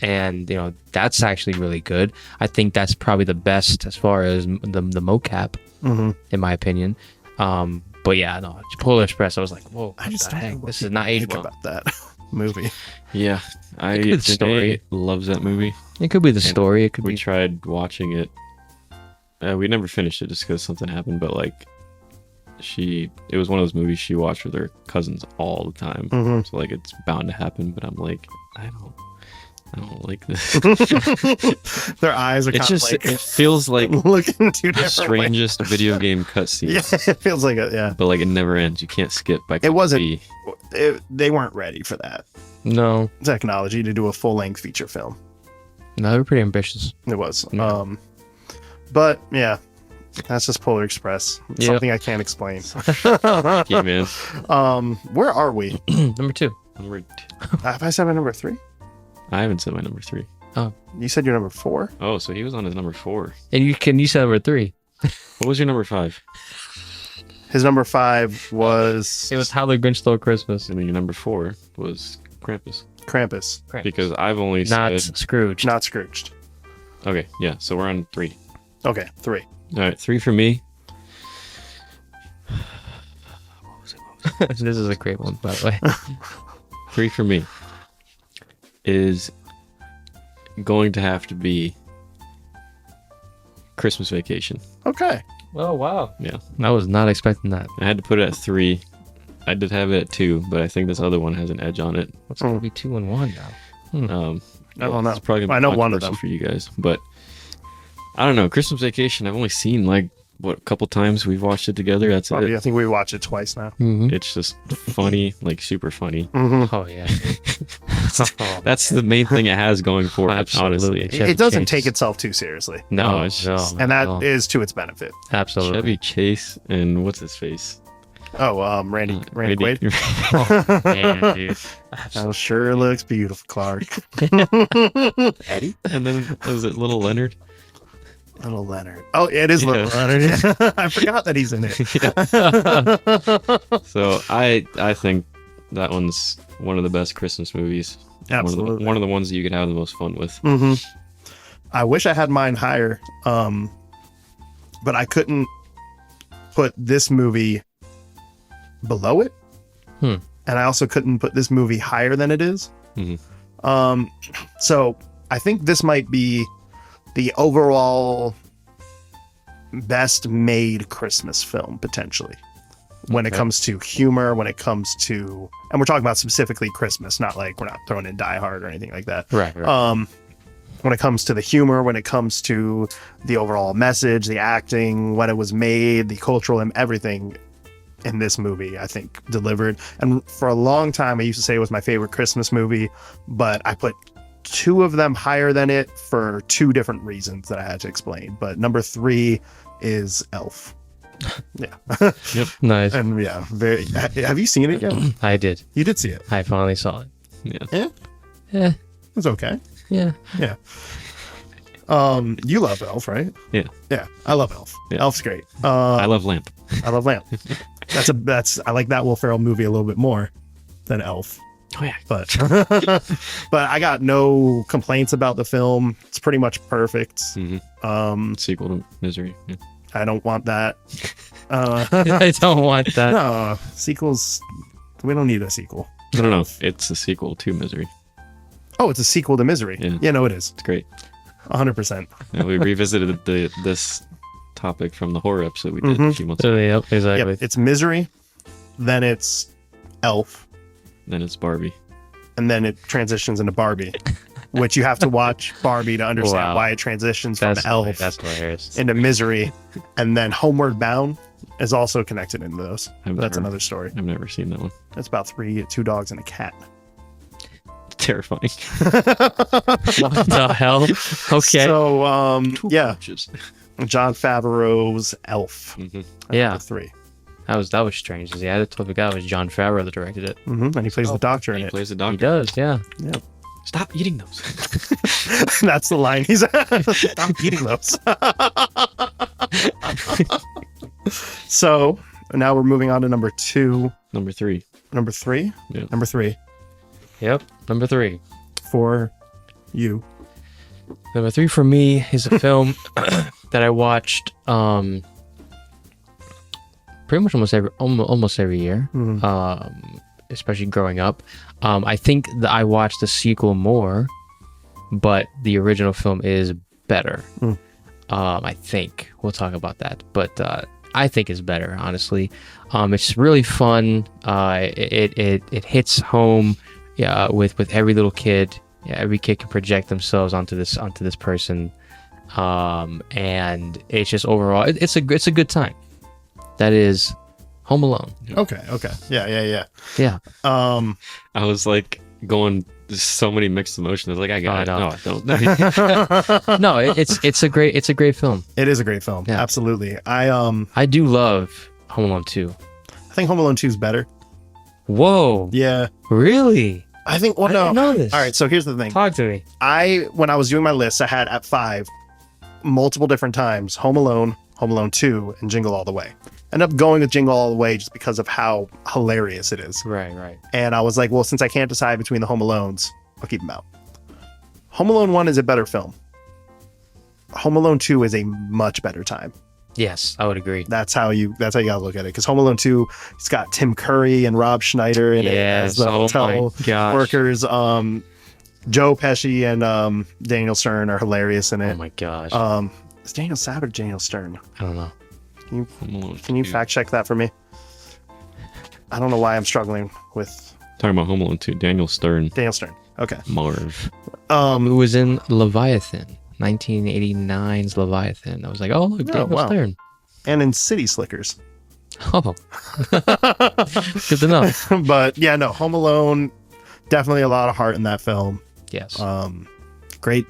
And that's actually really good. I think that's probably the best as far as the mocap, in my opinion. But yeah, no, Polar Express, I was like, whoa, I just what the don't know heck? what This to is not age think well. about that movie. Yeah, good story. Janae loves that movie. It could be the story. It could We be. tried watching it. We never finished it just because something happened. But like, it was one of those movies she watched with her cousins all the time. So like, it's bound to happen. But I'm like, I don't like this. Their eyes are It's kind of just like it feels like looking two the different strangest video game cutscene. ways. Yeah, it feels like it. Yeah, But like it never ends. You can't skip by. It wasn't- B. they weren't ready for that No, technology to do a full-length feature film. they were pretty ambitious. It was. Yeah. But yeah, that's just Polar Express. Yeah. Something I can't explain. Yeah, man. Where are we? Number 2. Number Have I said my number 3? I haven't said my number 3. You said your number 4? Oh, so he was on his number 4. And you said number 3. What was your number 5? His number 5 was It was How the Grinch Stole Christmas. And then your number 4 was Krampus. Krampus, Because I've only Not said... Scrooge. not Scrooged. Okay, yeah, so we're on 3. Okay, 3. All right, 3 for me. This is a great one, by the way. 3 for me is going to have to be Christmas Vacation. Okay. Oh, wow. Yeah. I was not expecting that. I had to put it at 3. I did have it at 2, but I think this other one has an edge on it. What's going to be 2 and 1 now? I don't know. It's probably gonna be I know one of controversial them. for you guys, but I don't know. Christmas Vacation, I've only seen like what, a couple times we've watched it together. That's Probably, it. I think we watched it twice now. Mhm. It's just funny, like super funny. Hmm. Oh yeah. Oh, That's the main thing it has going for it, Absolutely. honestly. Chevy It doesn't Chase. take itself too seriously, No, No, it's no, just- and that no. is to its benefit. Absolutely. Chevy Chase and what's his face? Oh, Randy Quaid. Man, dude. Oh, sure looks beautiful, Clark. Eddie? And then was it Little Leonard? Little Leonard. Oh, it is Little Yeah. Leonard. I forgot that he's in it. So I think that one's one of the best Christmas movies. Absolutely. One of the ones that you could have the most fun with. Hmm. I wish I had mine higher, but I couldn't put this movie below it, and I also couldn't put this movie higher than it is. Mhm. So I think this might be the overall best made Christmas film potentially. When it Okay. comes to humor, when it comes to, and we're talking about specifically Christmas, not like we're not throwing in Die Hard or anything like that. Right, right. When it comes to the humor, when it comes to the overall message, the acting, when it was made, the cultural and everything in this movie, I think delivered. And for a long time, I used to say it was my favorite Christmas movie, but I put two of them higher than it for two different reasons that I had to explain. But number 3 is Elf. Yeah. Nice. And yeah, very. Have you seen it yet? I did. You did see it. I finally saw it. Yeah. Yeah, Yeah. it's okay. Yeah. Yeah. You love Elf, right? Yeah. Yeah, I love Elf. Yeah. Elf's great. I love Lamp. I love Lamp. I like that Will Ferrell movie a little bit more than Elf. Oh yeah. But but I got no complaints about the film. It's pretty much perfect. Sequel to Misery. Yeah. I don't want that. I don't want that. No sequels. We don't need a sequel. No. It's a sequel to Misery. Oh, it's a sequel to Misery. Yeah. Yeah, no, it is. It's great. 100%. Yeah, we revisited this topic from the horror episode we did a few months ago. Yep, exactly. Yep, it's Misery, then it's Elf, Then it's Barbie. and then it transitions into Barbie, which you have to watch Barbie to understand Wow. why it transitions from Elf That's hilarious. into Misery, and then Homeward Bound is also connected into those. I've But that's never- another story. I've never seen that one. It's about two dogs and a cat. Terrifying. What the hell? Okay. So yeah, Just- John Favreau's Elf. Mhm. That's Yeah. number 3. That was strange. Yeah, I totally forgot it was John Favreau that directed it. And he plays the doctor in He it. plays the He doctor. does, yeah. Stop eating those. That's the line he's I'm eating those. So now we're moving on to number 2. Number 3. Number 3? Yeah. Number 3 Yep. Number 3. for you. Number 3 for me is a film that I watched pretty much almost every year. Especially growing up. I think that I watched the sequel more, but the original film is better. I think we'll talk about that, but I think it's better, honestly. It's really fun. It hits home, with every little kid. Yeah, every kid can project themselves onto this person, and it's just overall, it's a good time. That is Home Alone. Okay. Yeah. Yeah. I was like going, there's so many mixed emotions. I was like, I got it. I No, know. I don't. No, it's a great film. It is a great film. Yeah. Absolutely. I I do love Home Alone 2. think Home Alone 2 is better. Whoa, Yeah. really? I think well I no. didn't know this. All right, so here's the thing. Talk to me. When I was doing my list, I had at 5 multiple different times Home Alone, Home Alone 2, and Jingle All the Way. Ended up going with Jingle All the Way just because of how hilarious it is. Right. And I was like, well, since I can't decide between the Home Alones, I'll keep them out. Home Alone 1 is a better film. Home Alone 2 is a much better time. Yes, I would agree. That's how you gotta look at it. Because Home Alone 2, it's got Tim Curry and Rob Schneider in it as the hotel gosh. workers. Joe Pesci and Daniel Stern are hilarious in Oh it. my gosh. Is Daniel Sabb or Daniel Stern? I don't know. Can you fact check that for me? I don't know why I'm struggling with Talking about Home Alone 2, Daniel Stern, Daniel Stern. Okay. Marv. Who was in Leviathan, 1989's Leviathan. I was like, oh look, Daniel wow. Stern. and in City Slickers. Oh, good to know. But yeah, no, Home Alone, definitely a lot of heart in that film. Yes. Great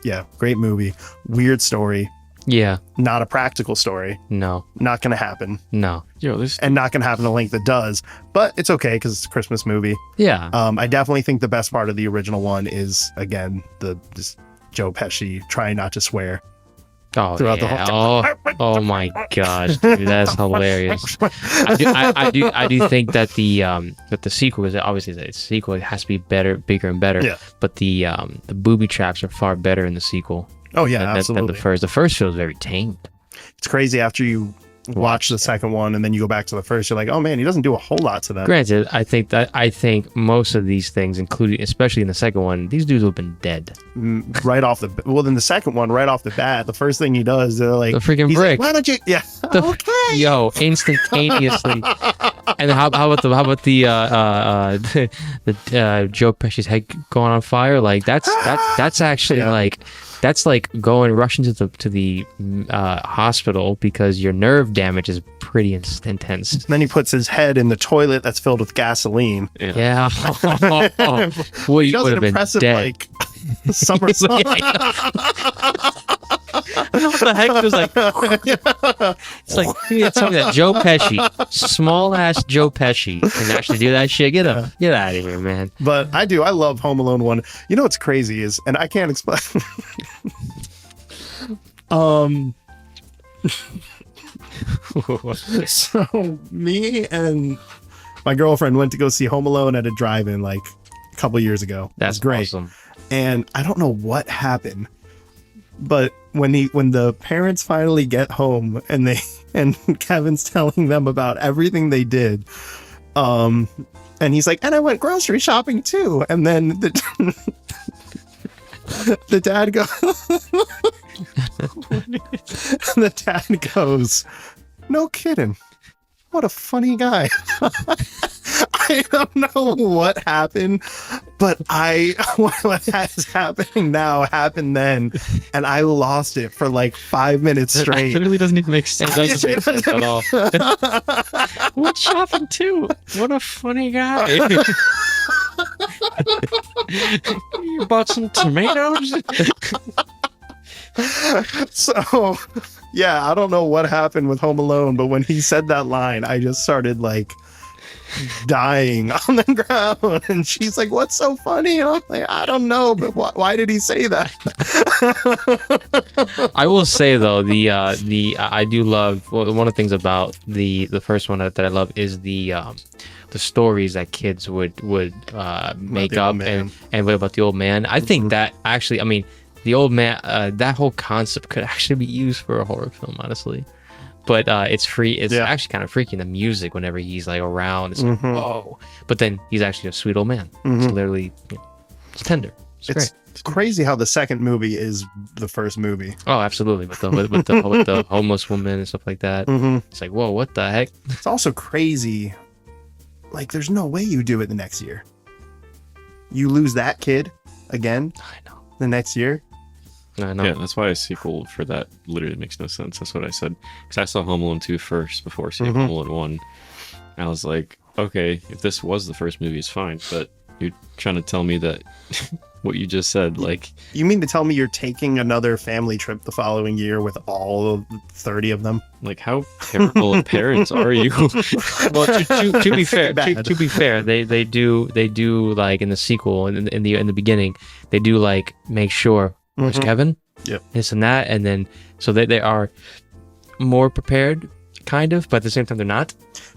movie. Weird story. Yeah. Not a practical story. No. Not gonna happen. No. Yo, this And not gonna happen the length it does. But it's okay because it's a Christmas movie. Yeah. I definitely think the best part of the original one is again this Joe Pesci trying not to swear Oh, throughout the yeah. whole Oh my gosh, dude, that's hilarious. I do think that the sequel is obviously the sequel. It has to be better, bigger, and better. Yeah. But the booby traps are far better in the sequel Oh yeah, than absolutely. the first. The first feels very tame. It's crazy after you watch the second one and then you go back to the first. You're like, oh man, he doesn't do a whole lot to them. Granted, I think most of these things, including especially in the second one, these dudes would have been dead. Right off the then the second one, right off the bat, the first thing he does, they're like The freaking he's brick. Like, why don't you? Yeah. Okay. Yo, instantaneously. And how about the Joe Pesci's head going on fire? Like that's actually Yeah. like that's like rushing to the hospital because your nerve damage is pretty intense. And then he puts his head in the toilet that's filled with gasoline. Yeah. Well, He you does would an have been impressive dead. like somersault. What the heck was like? It's like you gotta tell me that Joe Pesci, small ass Joe Pesci, can actually do that shit. Get out of here, man. But I love Home Alone 1. You know what's crazy is, and I can't explain. So me and my girlfriend went to go see Home Alone at a drive-in like a couple years ago. That's It was great. awesome. And I don't know what happened, but when the parents finally get home and Kevin's telling them about everything they did, and he's like, and I went grocery shopping too. And then the dad goes, no kidding. What a funny guy. I don't know what happened, but what is happening now happened then, and I lost it for like 5 minutes It straight. literally doesn't even make sense. It doesn't make sense at all. What shopping too? What a funny guy. You bought some tomatoes? So, yeah, I don't know what happened with Home Alone, but when he said that line, I just started like dying on the ground. And she's like, "What's so funny?" And I'm like, "I don't know, but why did he say that?" I will say though, I do love one of the things about the first one that I love is the stories that kids would make the up old man. and what about the old man. I think that actually, I mean, the old man, that whole concept could actually be used for a horror film, honestly. But it's free. It's Yeah. actually kind of freaky. The music whenever he's like around, it's like Mhm. whoa. But then he's actually a sweet old man. Mhm. It's literally, it's tender. It's great. It's crazy how the second movie is the first movie. Oh, absolutely. With the homeless woman and stuff like that. Mm-hmm. It's like, whoa, what the heck? It's also crazy. Like, there's no way you do it the next year. You lose that kid again I know. the next year. I know. Yeah, that's why a sequel for that literally makes no sense. That's what I said. Because I saw Home Alone 2 first before seeing Mhm. Home Alone 1. And I was like, okay, if this was the first movie, it's fine. But you're trying to tell me that what you just said, like, You mean to tell me you're taking another family trip the following year with all of 30 of them? how terrible of parents are you? Well, to be fair, Bad. to be fair, they do like in the sequel and in the beginning, they do like make sure where's Mhm. Kevin, Yep. this and that, and then so they are more prepared, kind of, but at the same time they're not.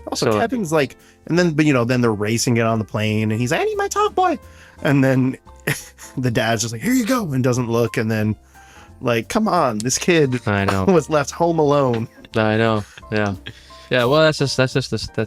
Also, So- Kevin's like, and then, but then they're racing it on the plane, and he's like, I need my talk boy. And then the dad's just like, here you go, and doesn't look. And then, like, come on, this kid I know, was left home alone. I know, yeah. Well, that's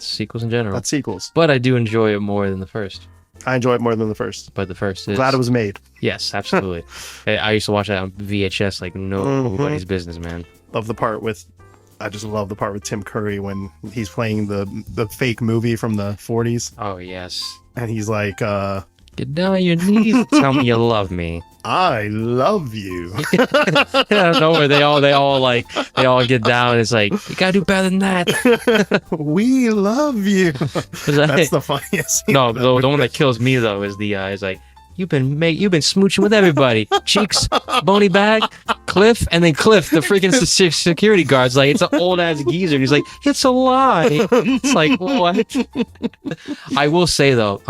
sequels in general. That's sequels. But I do enjoy it more than the first. I enjoy it more than the first. But the first is Glad it was made. yes, absolutely. I used to watch that on VHS like nobody's business, man. I just love the part with Tim Curry when he's playing the fake movie from the 40s. Oh yes. And he's like, Get down on your knees and tell me you love me. I love you. Out of nowhere, they all get down. And it's like, you gotta do better than that. We love you. Is that That's it? the funniest scene. No, the one that kills me though is the is like, you've been smooching with everybody. Cheeks, bony bag, Cliff, and then Cliff, the freaking security guard's like, it's an old ass geezer. And he's like, it's a lie. It's like, what? I will say though,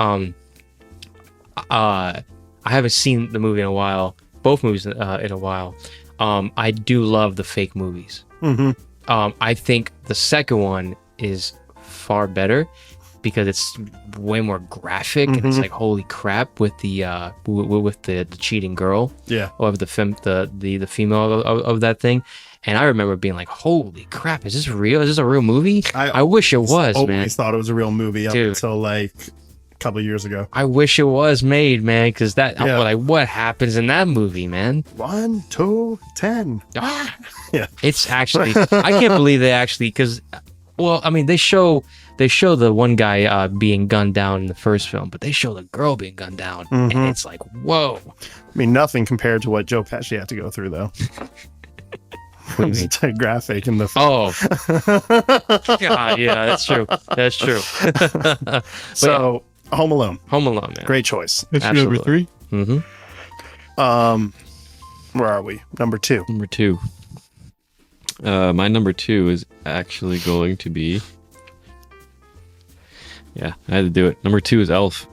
I haven't seen the movie in a while. Both movies in a while. I do love the fake movies. Mm-hmm. I think the second one is far better because it's way more graphic and it's like holy crap with the cheating girl. Yeah. Or the female of that thing. And I remember being like, holy crap, is this real? Is this a real movie? I wish it was, always man. thought it was a real movie up Dude. until like a couple of years ago. I wish it was made, man, because that Yeah. like what happens in that movie, man? 1, 2, 10. Yeah. It's actually I can't believe they actually because well, I mean they show the one guy being gunned down in the first film, but they show the girl being gunned down, and it's like, whoa. I mean, nothing compared to what Joe Pesci had to go through, though. What do you It's graphic in the Oh, God, yeah, that's true. That's true. So, Home Alone. Home Alone, man. Great choice. That's your number Absolutely. 3? Mm-hmm. Where are we? Number 2. Number 2. My number 2 is actually going to be. Yeah, I had to do it. Number 2 is Elf.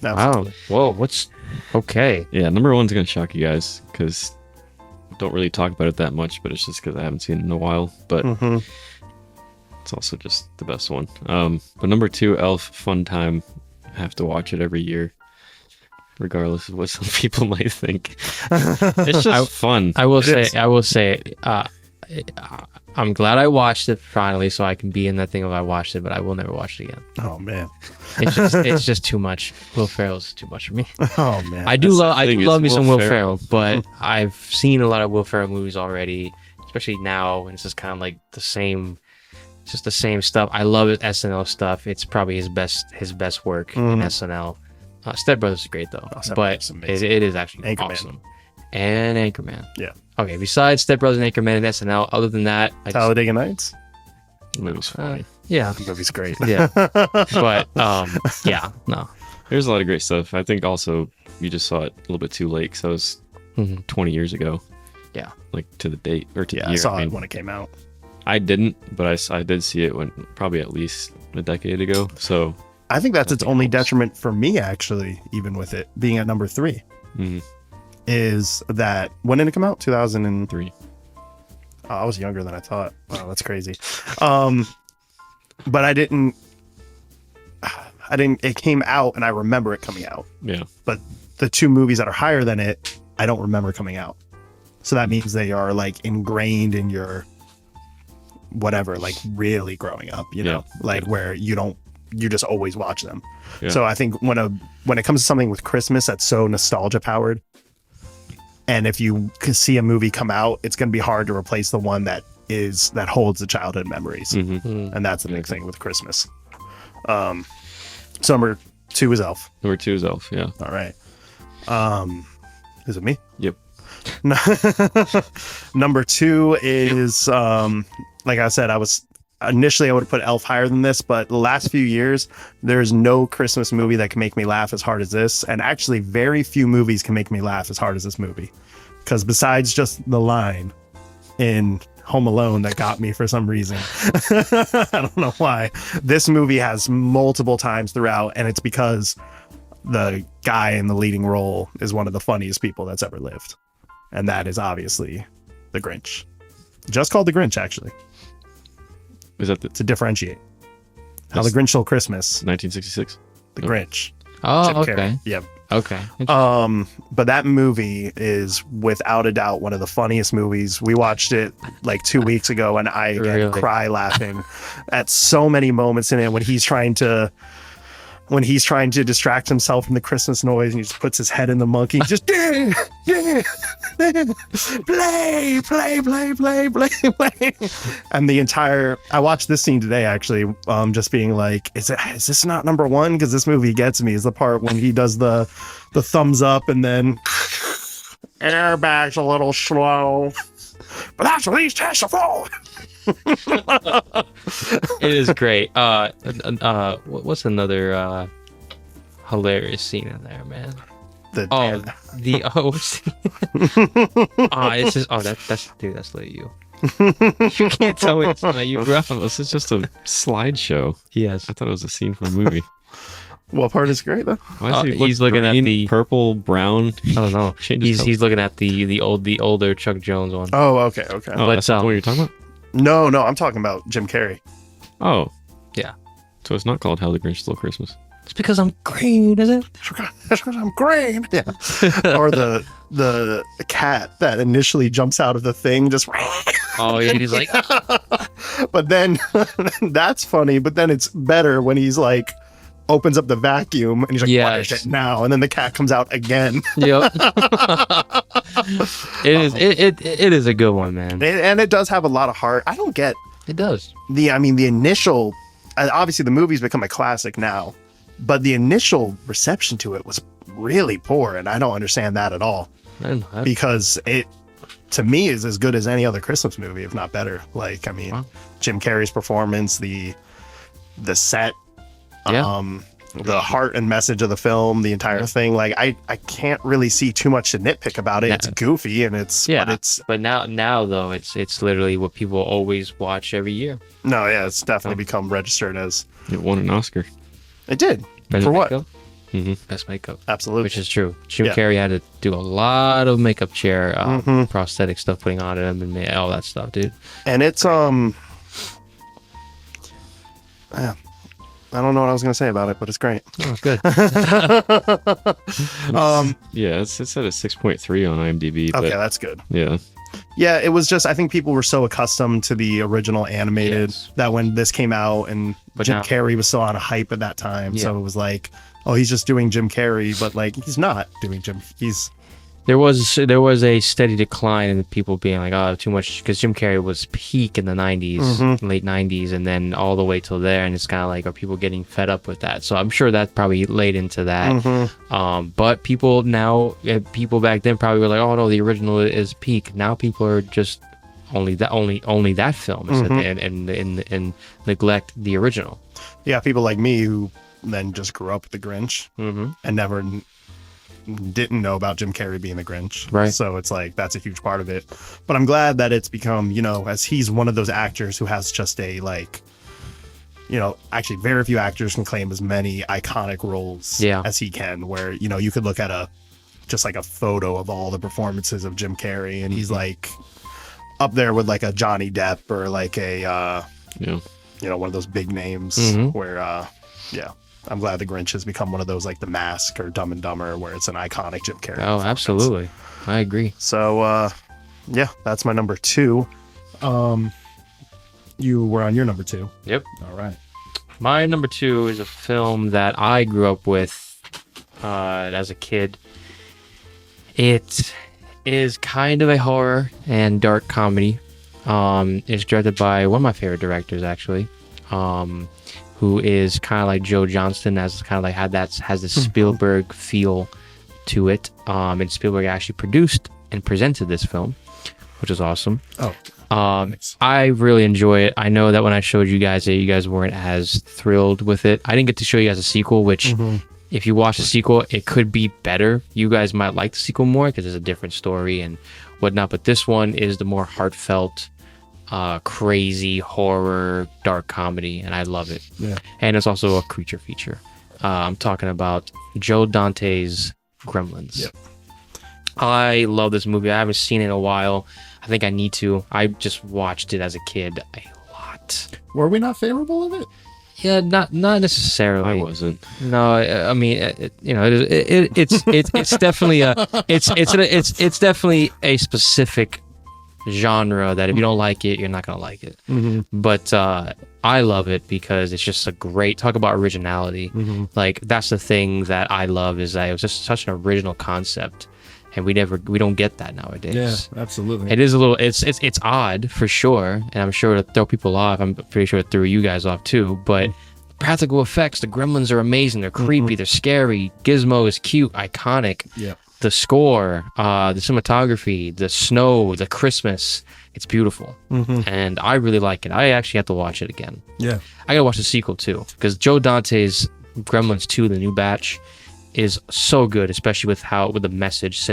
Wow. Whoa. What's okay? Yeah, number 1's gonna shock you guys because I don't really talk about it that much, but it's just because I haven't seen it in a while. But it's also just the best one. But number 2, Elf, fun time. I have to watch it every year, regardless of what some people might think. It's just fun. I will say. I'm glad I watched it finally, so I can be in that thing if I watched it. But I will never watch it again. Oh, man. It's just too much. Will Ferrell's too much for me. Oh, man. I do love me some Will Ferrell. Ferrell, but I've seen a lot of Will Ferrell movies already, especially now, and it's just kind of like the same. It's just the same stuff. I love it SNL stuff. It's probably his best work in SNL. Step Brothers is great though, Step but Brothers is amazing. it is actually Anchorman. awesome. And Anchorman. Yeah. Okay. Besides Step Brothers and Anchorman and SNL, other than that, Talladega Nights? It was funny. yeah, The movie's great. yeah. But yeah, no. There's a lot of great stuff. I think also you just saw it a little bit too late because that was 20 years ago. Yeah. Like to the date or to Yeah, the I year. saw I it mean, when it came out. I didn't, but I did see it when probably at least a decade ago. So I think that's its Nothing only helps. detriment for me, actually, even with it being at number 3, is that when did it come out? 2003. 3. Oh, I was younger than I thought. Wow, that's crazy. But I didn't. It came out, and I remember it coming out. Yeah. But the 2 movies that are higher than it, I don't remember coming out. So that means they are like ingrained in your whatever, like really growing up, you know, like where you just always watch them. Yeah. So I think when it comes to something with Christmas that's so nostalgia powered, and if you see a movie come out, it's going to be hard to replace the one that holds the childhood memories. And that's the big thing with Christmas. So number 2 is Elf. Number 2 is Elf. Yeah. All right. Is it me? Yep. Number 2 is like I said, I would have put Elf higher than this, but the last few years there's no Christmas movie that can make me laugh as hard as this, and actually very few movies can make me laugh as hard as this movie, because besides just the line in Home Alone that got me for some reason, I don't know why, this movie has multiple times throughout, and it's because the guy in the leading role is one of the funniest people that's ever lived. And that is obviously the Grinch. Just called the Grinch, actually, Is that the to differentiate. How That's- the Grinch Stole Christmas, 1966? the Oh. Grinch. Oh, Jim okay. Carrey. Yep. Okay. But that movie is without a doubt one of the funniest movies. We watched it like 2 weeks ago, and I again Really? cry laughing at so many moments in it when he's trying to when he's trying to distract himself from the Christmas noise and he just puts his head in the monkey, just play, and the entire. I watched this scene today actually, just being like, is this not number one? Because this movie gets me. Is the part when he does the thumbs up and then airbag's a little slow, but that's what these tests are for. It is great. What's another hilarious scene in there, man? That's like you. You can't tell me it's not you, bro. This is just a slideshow. Yes. I thought it was a scene from a movie. What part is great though? Why does he he's look looking green, at the purple, brown. I don't know. Changes He's looking at the older Chuck Jones one. Oh, okay. Oh, But, that's not what you're talking about? No, I'm talking about Jim Carrey. Oh. Yeah. So it's not called How the Grinch Stole Christmas. It's because I'm green, is it? That's because I'm green. Yeah. Or the cat that initially jumps out of the thing, just. Oh, yeah. He's like, But then that's funny. But then it's better when he's like opens up the vacuum and he's like, Yes. "Punish it now," and then the cat comes out again. yep. It is a good one, man. And it does have a lot of heart. I don't get It does. the initial. Obviously, the movie's become a classic now, but the initial reception to it was really poor, and I don't understand that at all. I don't know that. Because it, to me, is as good as any other Christmas movie, if not better. Like, I mean, Wow. Jim Carrey's performance, the set, Yeah. the heart and message of the film, the entire thing. Like, I can't really see too much to nitpick about it. No. It's goofy and it's, Yeah. but it's, But now though, it's literally what people always watch every year. no, yeah, it's definitely become registered as, It won an Oscar. it did. Best For what? makeup? Mm-hmm. Best makeup. Absolutely. Which is true. Jim Yeah. Carrey had to do a lot of makeup chair, Mhm. prosthetic stuff, putting on him and all that stuff, dude. And it's, yeah, I don't know what I was going to say about it, but it's great. Oh, it's good. Yeah, it's at a 6.3 on IMDb. Okay, But that's good. yeah. Yeah, it was just, I think people were so accustomed to the original animated Yes. that when this came out and But Jim now- Carrey was still on a hype at that time. Yeah. So it was like, oh, he's just doing Jim Carrey, but like, he's not doing he's, There was a steady decline in people being like, oh, too much, because Jim Carrey was peak in the 90s, Mhm. late 90s, and then all the way till there, and it's kind of like, are people getting fed up with that? So I'm sure that probably laid into that. Mhm. But people now, people back then probably were like, oh no, the original is peak. Now people are just only that film is and neglect the original. yeah, people like me who then just grew up with the Grinch Mm-hmm. and never didn't know about Jim Carrey being the Grinch. Right. So it's like, that's a huge part of it. But I'm glad that it's become, as he's one of those actors who has just a, like, actually very few actors can claim as many iconic roles Yeah. as he can, where, you could look at just like a photo of all the performances of Jim Carrey and he's like up there with like a Johnny Depp or like a, Yeah. one of those big names Mhm. where, yeah. I'm glad the Grinch has become one of those like The Mask or Dumb and Dumber where it's an iconic Jim Carrey. Oh, performance. absolutely. I agree. So, yeah, that's my number 2. You were on your number 2. Yep. All right. My number 2 is a film that I grew up with as a kid. It is kind of a horror and dark comedy. It's directed by one of my favorite directors, actually, who is kind of like Joe Johnston, has kind of like has this Spielberg feel to it. And Spielberg actually produced and presented this film, which is awesome. Oh, nice. I really enjoy it. I know that when I showed you guys it, you guys weren't as thrilled with it. I didn't get to show you guys a sequel, which if you watch the sequel, it could be better. You guys might like the sequel more because it's a different story and whatnot. But this one is the more heartfelt, crazy horror, dark comedy, and I love it. Yeah. And it's also a creature feature. I'm talking about Joe Dante's Gremlins. Yep. I love this movie. I haven't seen it in a while. I think I need to. I just watched it as a kid a lot. Were we not favorable of it? Yeah, not necessarily. I wasn't. No, I mean, it's definitely it's definitely a specific genre that if you don't like it, you're not gonna like it. Mm-hmm. But I love it because it's just a great talk about originality. Like that's the thing that I love is that it was just such an original concept, and we don't get that nowadays. Yeah, absolutely. It is a little it's odd for sure, and I'm sure it'll throw people off. I'm pretty sure it threw you guys off too, but practical effects, the gremlins are amazing. They're creepy, they're scary. Gizmo is cute, iconic. Yeah. The score, the cinematography, the snow, the Christmas, it's beautiful. And I really like it. I actually have to watch it again. Yeah. I gotta watch the sequel too, because Joe Dante's Gremlins 2, the new batch, is so good, especially with the message,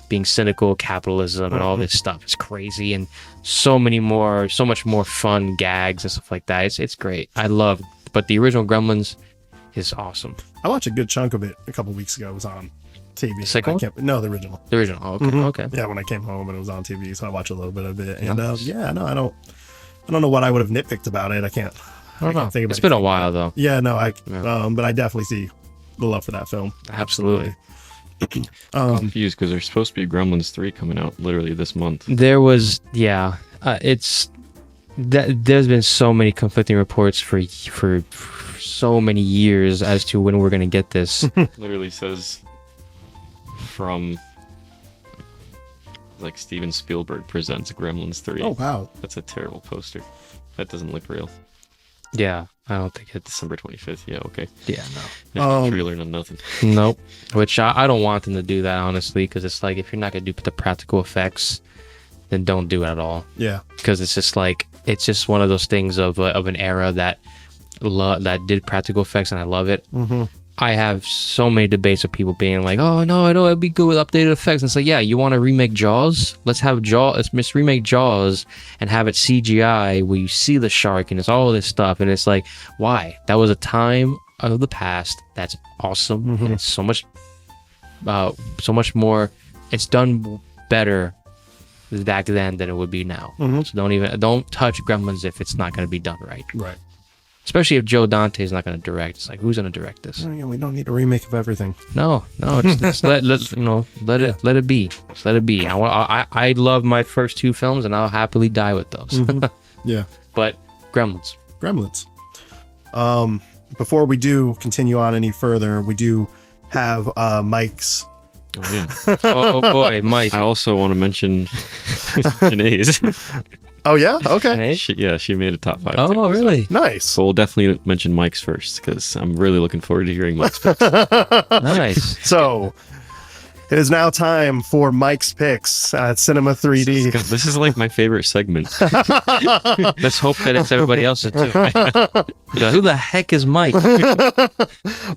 being cynical, capitalism, and all this stuff. It's crazy, and so much more fun gags and stuff like that. It's great. But the original Gremlins is awesome. I watched a good chunk of it a couple weeks ago. It was on TV. Second one? No, the original. The original. Oh, okay. Okay. Yeah, when I came home and it was on TV, so I watched a little bit of it. And yeah, no, I don't know what I would have nitpicked about it. I can't think of It's been a anything. while though. Yeah, no, but I definitely see the love for that film. Absolutely. Confused because there's supposed to be Gremlins 3 coming out literally this month. There was, there's been so many conflicting reports for so many years as to when we're gonna get this. Literally says from like Steven Spielberg presents Gremlins 3. Oh wow. That's a terrible poster. That doesn't look real. Yeah, I don't think it's. December 25th. Yeah, okay. Yeah, No trailer, no nothing. no. Nope. Which I don't want them to do that honestly, because it's like if you're not gonna do the practical effects, then don't do it at all. Yeah. Because it's just one of those things of an era that did practical effects, and I love it. I have so many debates of people being like, "Oh no, I know it'd be good with updated effects." And it's like, yeah, you want to remake Jaws? Let's remake Jaws and have it CGI where you see the shark and it's all this stuff. And it's like, why? That was a time of the past that's awesome. And it's so much more. It's done better back then than it would be now. So don't touch Gremlins if it's not going to be done right. Right. Especially if Joe Dante is not going to direct. It's like, who's going to direct this? Oh, yeah, we don't need a remake of everything. No, just let it be. Just let it be. I love my first two films, and I'll happily die with those. Yeah. But Gremlins. Before we do continue on any further, we do have Mike's. Oh yeah. Oh boy, Mike. I also want to mention Janae's. Oh yeah. Okay. Hey? She made a top 5. Oh, too. really? Nice. So we'll definitely mention Mike's first because I'm really looking forward to hearing Mike's picks. Nice. So it is now time for Mike's picks at Cinema 3D. This is like my favorite segment. Let's hope that it's everybody else's too. Who the heck is Mike?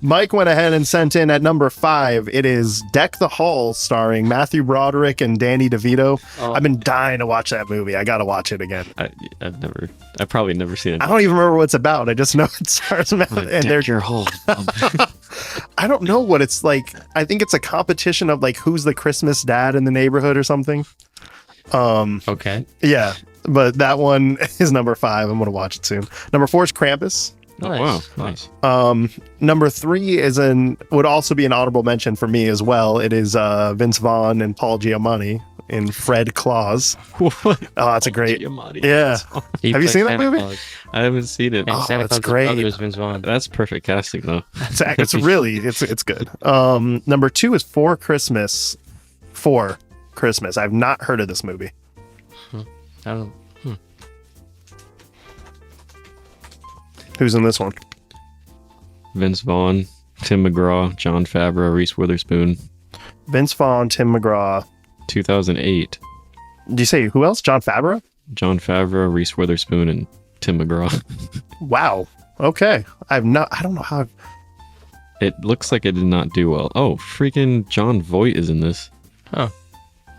Mike went ahead and sent in at number 5. It is Deck the Halls, starring Matthew Broderick and Danny DeVito. Oh. I've been dying to watch that movie. I gotta watch it again. I've probably never seen it. I don't even remember what it's about. I just know it stars Matthew. And they're your hole. I don't know what it's like. I think it's a competition of like who's the Christmas dad in the neighborhood or something. Okay. Yeah, but that one is number 5. I'm gonna watch it soon. Number 4 is Krampus. Nice. Oh, wow, nice. Number 3 would also be an honorable mention for me as well. It is Vince Vaughn and Paul Giamatti in Fred Claus. Oh, that's a great. Giamatti. Yeah. Have you seen that movie? I haven't seen it. And Oh, Santa that's Claus' great. brother is Vince Vaughn. That's perfect casting though. It's really it's good. Number 2 is For Christmas. I've not heard of this movie. I don't. Who's in this one? Vince Vaughn, Tim McGraw, Jon Favreau, Reese Witherspoon. Vince Vaughn, Tim McGraw. 2008. Did you say who else? Jon Favreau? Jon Favreau, Reese Witherspoon, and Tim McGraw. Wow. Okay. I don't know how. It looks like it did not do well. Oh, freaking John Voight is in this. Huh.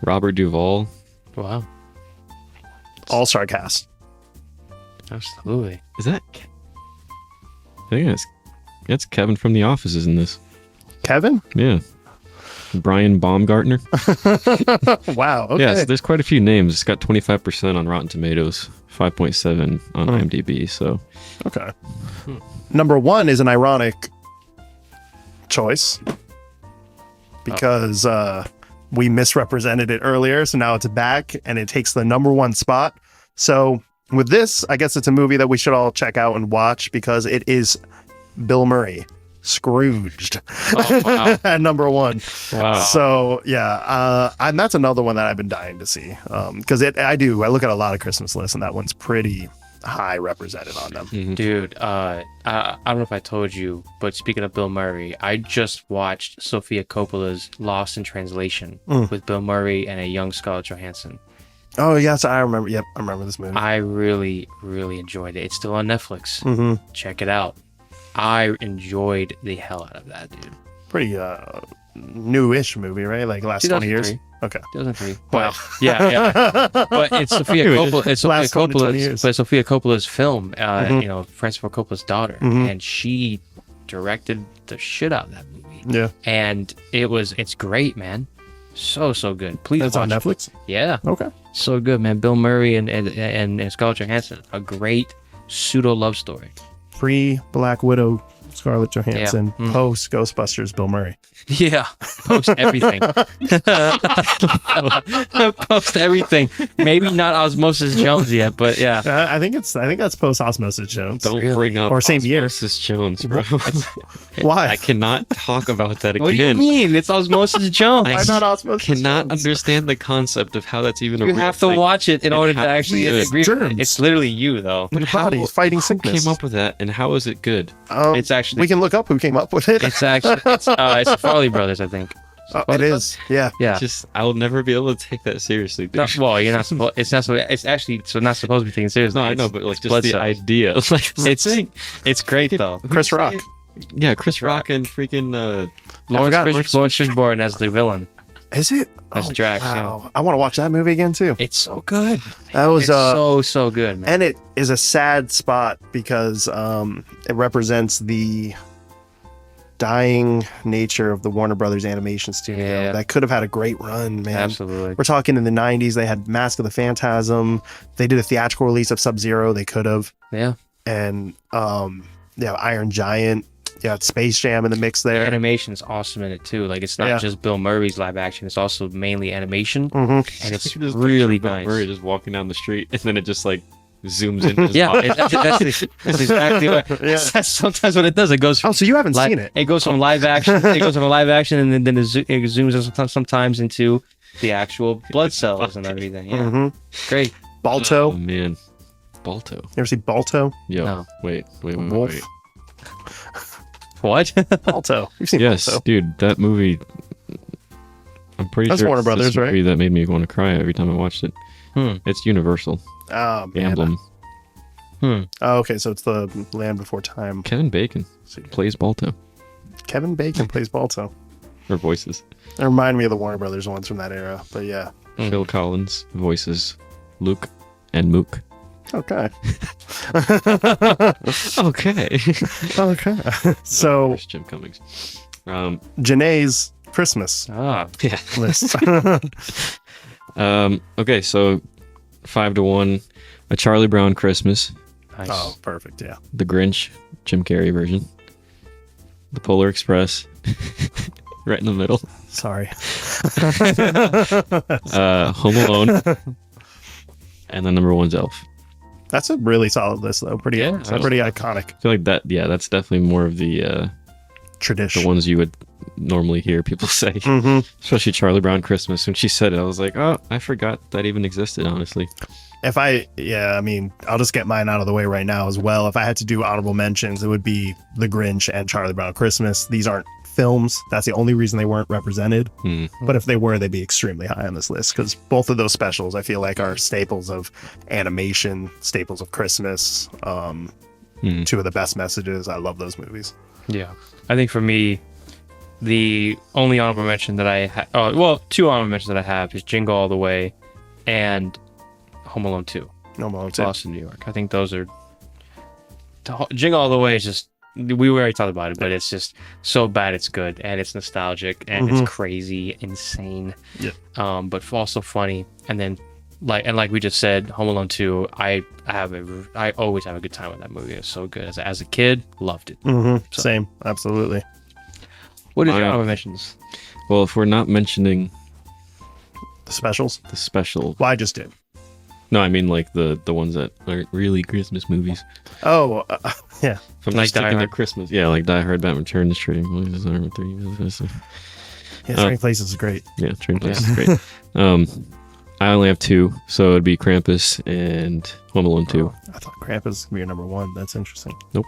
Robert Duvall. Wow. All-star cast. Absolutely. Is that? I think that's Kevin from The Office is in this. Kevin? Yeah. Brian Baumgartner. Wow. Okay. Yeah, so there's quite a few names. It's got 25% on Rotten Tomatoes, 5.7 on IMDb. So Okay. Number 1 is an ironic choice because we misrepresented it earlier. So now it's back and it takes the number 1 spot. So with this, I guess it's a movie that we should all check out and watch because it is Bill Murray, Scrooged, at number 1. Wow. So yeah, and that's another one that I've been dying to see because I look at a lot of Christmas lists and that one's pretty high represented on them. Dude, I don't know if I told you, but speaking of Bill Murray, I just watched Sofia Coppola's Lost in Translation with Bill Murray and a young Scarlett Johansson. Oh yes, I remember. Yep, I remember this movie. I really, really enjoyed it. It's still on Netflix. Check it out. I enjoyed the hell out of that, dude. Pretty newish movie, right? Like last 20 years. Okay. 2003. Wow. Yeah. But it's Sofia Coppola. It's Sofia Last 20 Coppola's. years. But Sofia Coppola's film. You know, Francis Ford Coppola's daughter, and she directed the shit out of that movie. Yeah. And it's great, man. So good. Please That's watch on it. Netflix. Yeah. Okay. So good, man. Bill Murray and Scarlett Johansson. A great pseudo love story. Pre Black Widow, Scarlett Johansson. Yeah. Post Ghostbusters, Bill Murray. Yeah, post everything. Post everything. Maybe not Osmosis Jones yet, but yeah. I think that's post Osmosis Jones. Don't bring up Or same year. Osmosis Jones, bro. Why? I cannot talk about that What do you again. mean? It's Osmosis Jones. Why not Osmosis Cannot Jones? understand the concept of how that's even a You real have to thing. watch it in And order to how actually good. agree with it. Germs. It's literally you, though. Your body's fighting Who sickness. came up with that, and how is it good? It's actually we can look up who came up with it. it's the Farley brothers, I think. It is. Yeah. Yeah. Just I'll never be able to take that seriously, dude. No, well, you're not supposed. It's not. It's actually not supposed to be taken seriously. No, I know, It's but like just blood the cells. idea. Like It's great though. Chris Rock. Yeah, Chris Rock and freaking Lawrence Fishburne as the villain. Is it? That's Drax, Wow. I want to watch that movie again too. It's so good. That was It's so good, man. and it is a sad spot because it represents the dying nature of the Warner Brothers animation studio. Yeah. That could have had a great run, man. Absolutely. We're talking in the 90s. They had Mask of the Phantasm. They did a theatrical release of Sub-Zero. They could have. Yeah. And Iron Giant. Yeah, Space Jam in the mix The there. animation is awesome in it too. Like it's not Yeah. just Bill Murray's live action; it's also mainly animation, Mhm. and it's You just really picture Bill nice. Murray just walking down the street, and then it just like zooms in. His Yeah, body. that's exactly what. Yeah. That's sometimes what it does. It goes. Oh, so you haven't Li- seen it? It goes from live action. It goes from a live action, and then it zooms in sometimes into the actual blood cells and everything. Yeah, Mm-hmm. great. Balto. Oh man, Balto. You ever see Balto? Yo, No. wait. Wolf. What? Balto. You've seen Yes, Balto. dude, that movie. I'm pretty That's sure Warner it's Brothers, this movie right? that made me want to cry every time I watched it. It's Universal. Oh, The man. emblem. Oh, okay, so it's the Land Before Time. Kevin Bacon plays Balto, Kevin Bacon plays Balto. or voices. They remind me of the Warner Brothers ones from that era, but yeah. Phil Collins voices Luke and Mook. Okay. Okay. Okay. So, There's Jim Cummings. Janae's Christmas Ah, Yeah. list. Okay, so 5-1, A Charlie Brown Christmas, nice. Oh, perfect. Yeah. The Grinch, Jim Carrey version, The Polar Express, right in the middle, Sorry. Home Alone, and then number one's Elf. That's a really solid list, though. Pretty, Yeah. pretty iconic I feel like that. Yeah, that's definitely more of the tradition. ones you would normally hear people say, Mm-hmm. especially Charlie Brown Christmas. When she said it, I was like, oh, I forgot that even existed. Honestly, I mean, I'll just get mine out of the way right now as well. If I had to do honorable mentions, it would be The Grinch and Charlie Brown Christmas. These aren't films. That's the only reason they weren't represented. But if they were, they'd be extremely high on this list because both of those specials, I feel like, are staples of animation, staples of Christmas. Two of the best messages. I love those movies. Yeah, I think for me, the only honorable mention that I two honorable mentions that I have is Jingle All the Way and Home Alone 2, No more too. Lost in New York. I think those are. Jingle All the Way is just, we already talked about it, but it's just so bad it's good, and it's nostalgic, and it's crazy, insane. Yeah. But also funny, and then like we just said, Home Alone 2. I always have a good time with that movie. It's so good. As a kid, loved it. Same. Absolutely. What are your Yeah. honorable mentions? well, if we're not mentioning The specials. the special, Well, I just did. No, I mean like the ones that aren't really Christmas movies. Oh, yeah. If I'm Like just Die thinking Hard. of Christmas, yeah, like Die Hard, Batman Returns, Trading Places, Armor 3. Yeah, Trading Places is great. Yeah, Trading Places is great. I only have two, so it'd be Krampus and Home Alone 2. I thought Krampus was gonna be your number one. That's interesting. Nope.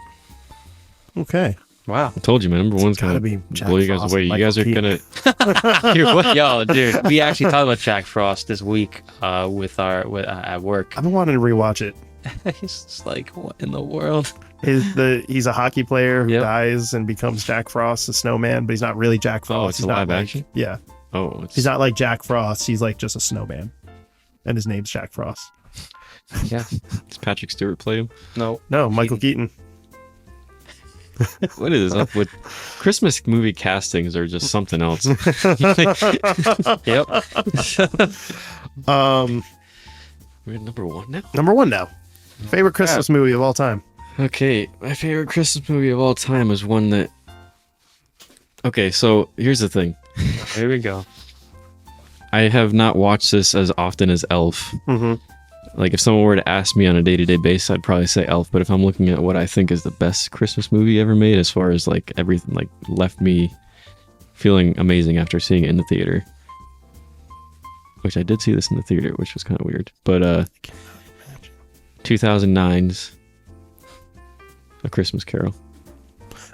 Okay. Wow. I told you, my number one's gotta gonna be Jack blow you guys Frost away. and You guys are Michael gonna. Yo, dude, we actually talked about Jack Frost this week with at work. I've been wanting to rewatch it. He's just like, what in the world? He's a hockey player who Yep. dies and becomes Jack Frost, the snowman, but he's not really Jack Frost. Oh, it's He's a not live like- action? Yeah. Oh, it's He's not like Jack Frost. He's like just a snowman. And his name's Jack Frost. Yeah. Does Patrick Stewart play him? No. No, Michael Keaton. What is up with Christmas movie castings are just something else. Yep. We're at number one now. Number one now. Favorite Christmas movie of all time. Okay, my favorite Christmas movie of all time is one that. Okay, so here's the thing. Here we go. I have not watched this as often as Elf. Mm-hmm. Like, if someone were to ask me on a day-to-day basis, I'd probably say Elf. But if I'm looking at what I think is the best Christmas movie ever made, as far as like everything, like left me feeling amazing after seeing it in the theater. Which I did see this in the theater, which was kind of weird. But 2009's A Christmas Carol.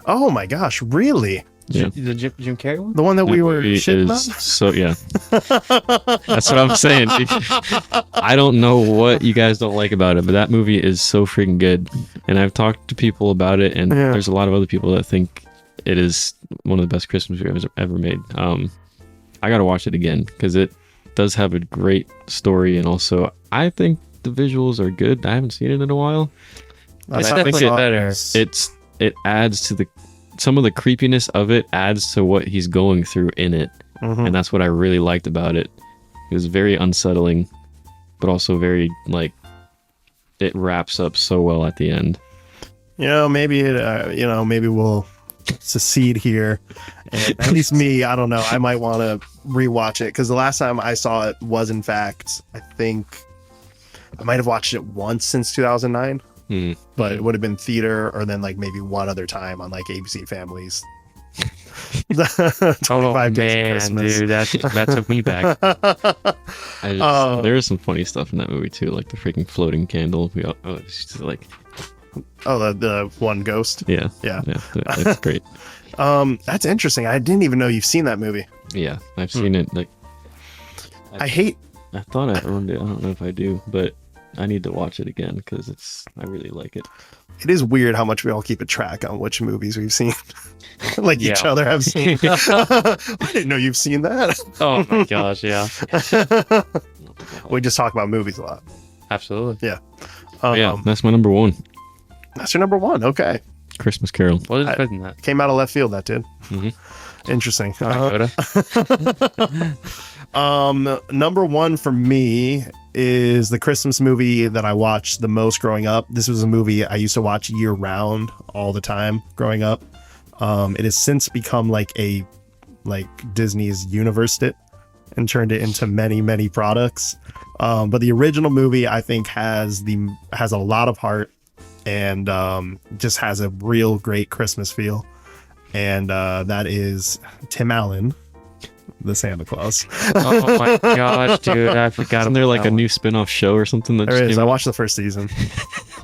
Oh my gosh, really? Yeah. The Jim Carrey one? The one that we were movie shitting is on? so yeah. That's what I'm saying. I don't know what you guys don't like about it, but that movie is so freaking good. And I've talked to people about it, and Yeah. there's a lot of other people that think it is one of the best Christmas movies ever made. I gotta watch it again because it does have a great story, and also I think the visuals are good. I haven't seen it in a while. It's I think definitely it- better. It adds to the some of the creepiness of it adds to what he's going through in it. Mhm. And that's what I really liked about it. It was very unsettling, but also very like it wraps up so well at the end. Maybe maybe we'll secede here. And at least me, I don't know. I might want to rewatch it because the last time I saw it was, in fact, I think I might have watched it once since 2009. But it would have been theater, or then like maybe one other time on like ABC Families. 25 Days of man, Christmas. dude, that took me back. There is some funny stuff in that movie too, like the freaking floating candle. It's just like Oh, the one ghost. yeah, Yeah. that's great. That's interesting. I didn't even know you've seen that movie. Yeah, I've seen it. Like I hate. I thought I owned it. I don't know if I do, but I need to watch it again because I really like it. It is weird how much we all keep a track on which movies we've seen. Like each Yeah. other have seen. I didn't know you've seen that. Oh my gosh, yeah. We just talk about movies a lot. Absolutely. Yeah, that's my number one. That's your number one. Okay. Christmas Carol. Wasn't expecting that. Came out of left field, that did. Mhm. Interesting. Coda. Number one for me is the Christmas movie that I watched the most growing up. This was a movie I used to watch year round all the time growing up. It has since become like Disney's universed it and turned it into many, many products. But the original movie I think has a lot of heart and just has a real great Christmas feel. And that is Tim Allen, the Santa Claus. Oh my gosh, dude, I forgot. Isn't there about like that a new spin-off show or something that There just is. came I out? watched the first season.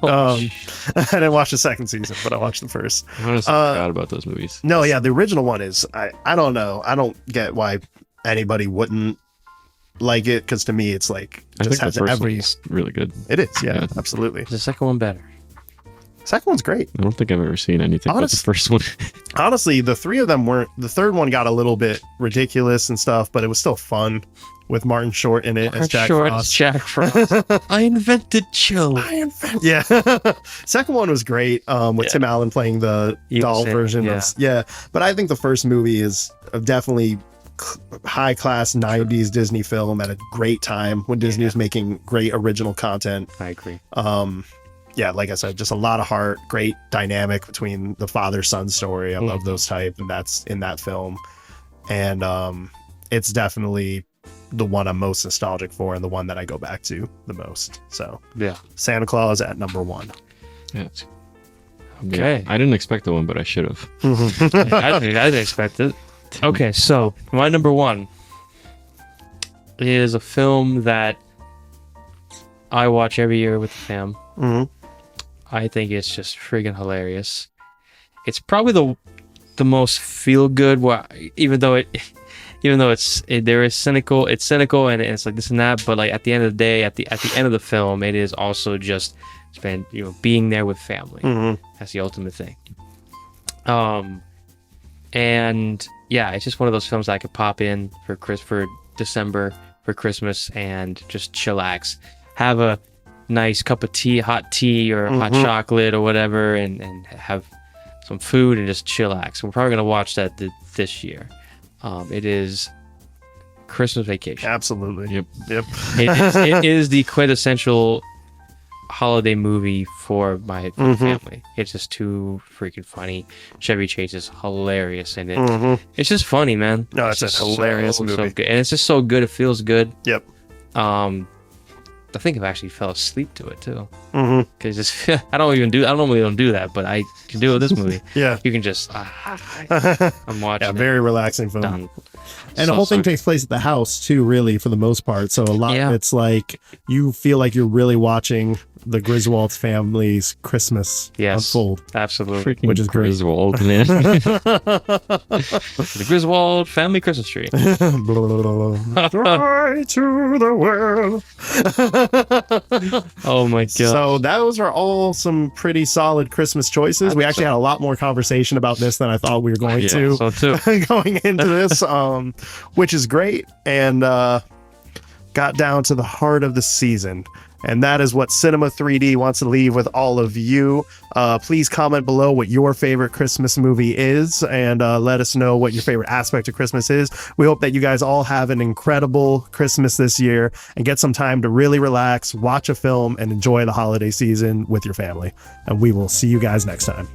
one. I didn't watch the second season, but I watched the first. I honestly forgot about those movies. No, yeah, the original one is. I don't know. I don't get why anybody wouldn't like it, because to me, it's like I just think has the first every. one's really good. It is, yeah, Yeah. absolutely. Is the second one better? Second one's great. I don't think I've ever seen anything but the Honest- first one. Honestly, the three of them weren't. The third one got a little bit ridiculous and stuff, but it was still fun with Martin Short in it as Jack Frost. Jack Frost. I invented chill. Yeah. Second one was great with Tim Allen playing the You doll said- version. yeah. But I think the first movie is definitely high class 90s Disney film at a great time when Disney was making great original content. I agree. Yeah, like I said, just a lot of heart, great dynamic between the father-son story. I love those type, and that's in that film. And it's definitely the one I'm most nostalgic for and the one that I go back to the most. So Yeah. Santa Claus at number 1. Yeah. Okay. I didn't expect the one, but I should have. I didn't expect it. Okay, so my number 1 is a film that I watch every year with the fam. Mhm. I think it's just friggin' hilarious. It's probably the most feel good. Even though it's cynical and it's like this and that, but like at the end of the day, at the end of the film, it is also just being there with family. Mm-hmm. That's the ultimate thing. And yeah, it's just one of those films that I could pop in for December for Christmas and just chillax, have a nice cup of tea, hot tea or hot chocolate or whatever, and have some food and just chillax. We're probably gonna watch that this year. It is Christmas Vacation. Absolutely. Yep. It is the quintessential holiday movie for my family. It's just too freaking funny. Chevy Chase is hilarious in it. It's just funny, man. No, it's a just hilarious movie. so good. And it's just so good. It feels good. Yep. I think I've actually fell asleep to it too. Mm-hmm. Because I normally don't do that, but I can do it with this movie. Yeah. You can just I'm watching. Yeah, very relaxing film. Done. And the whole thing takes place at the house too, really, for the most part. So a lot, it's like you feel like you're really watching the Griswold family's Christmas unfold. Absolutely. Freaking Which is great. Griswold, man. The Griswold family Christmas tree. Fly to the world. Oh my god. So those are all some pretty solid Christmas choices. We actually had a lot more conversation about this than I thought we were going to. So too. Going into this, which is great, and got down to the heart of the season. And that is what Cinema 3D wants to leave with all of you. Please comment below what your favorite Christmas movie is, and let us know what your favorite aspect of Christmas is. We hope that you guys all have an incredible Christmas this year and get some time to really relax, watch a film, and enjoy the holiday season with your family. And we will see you guys next time.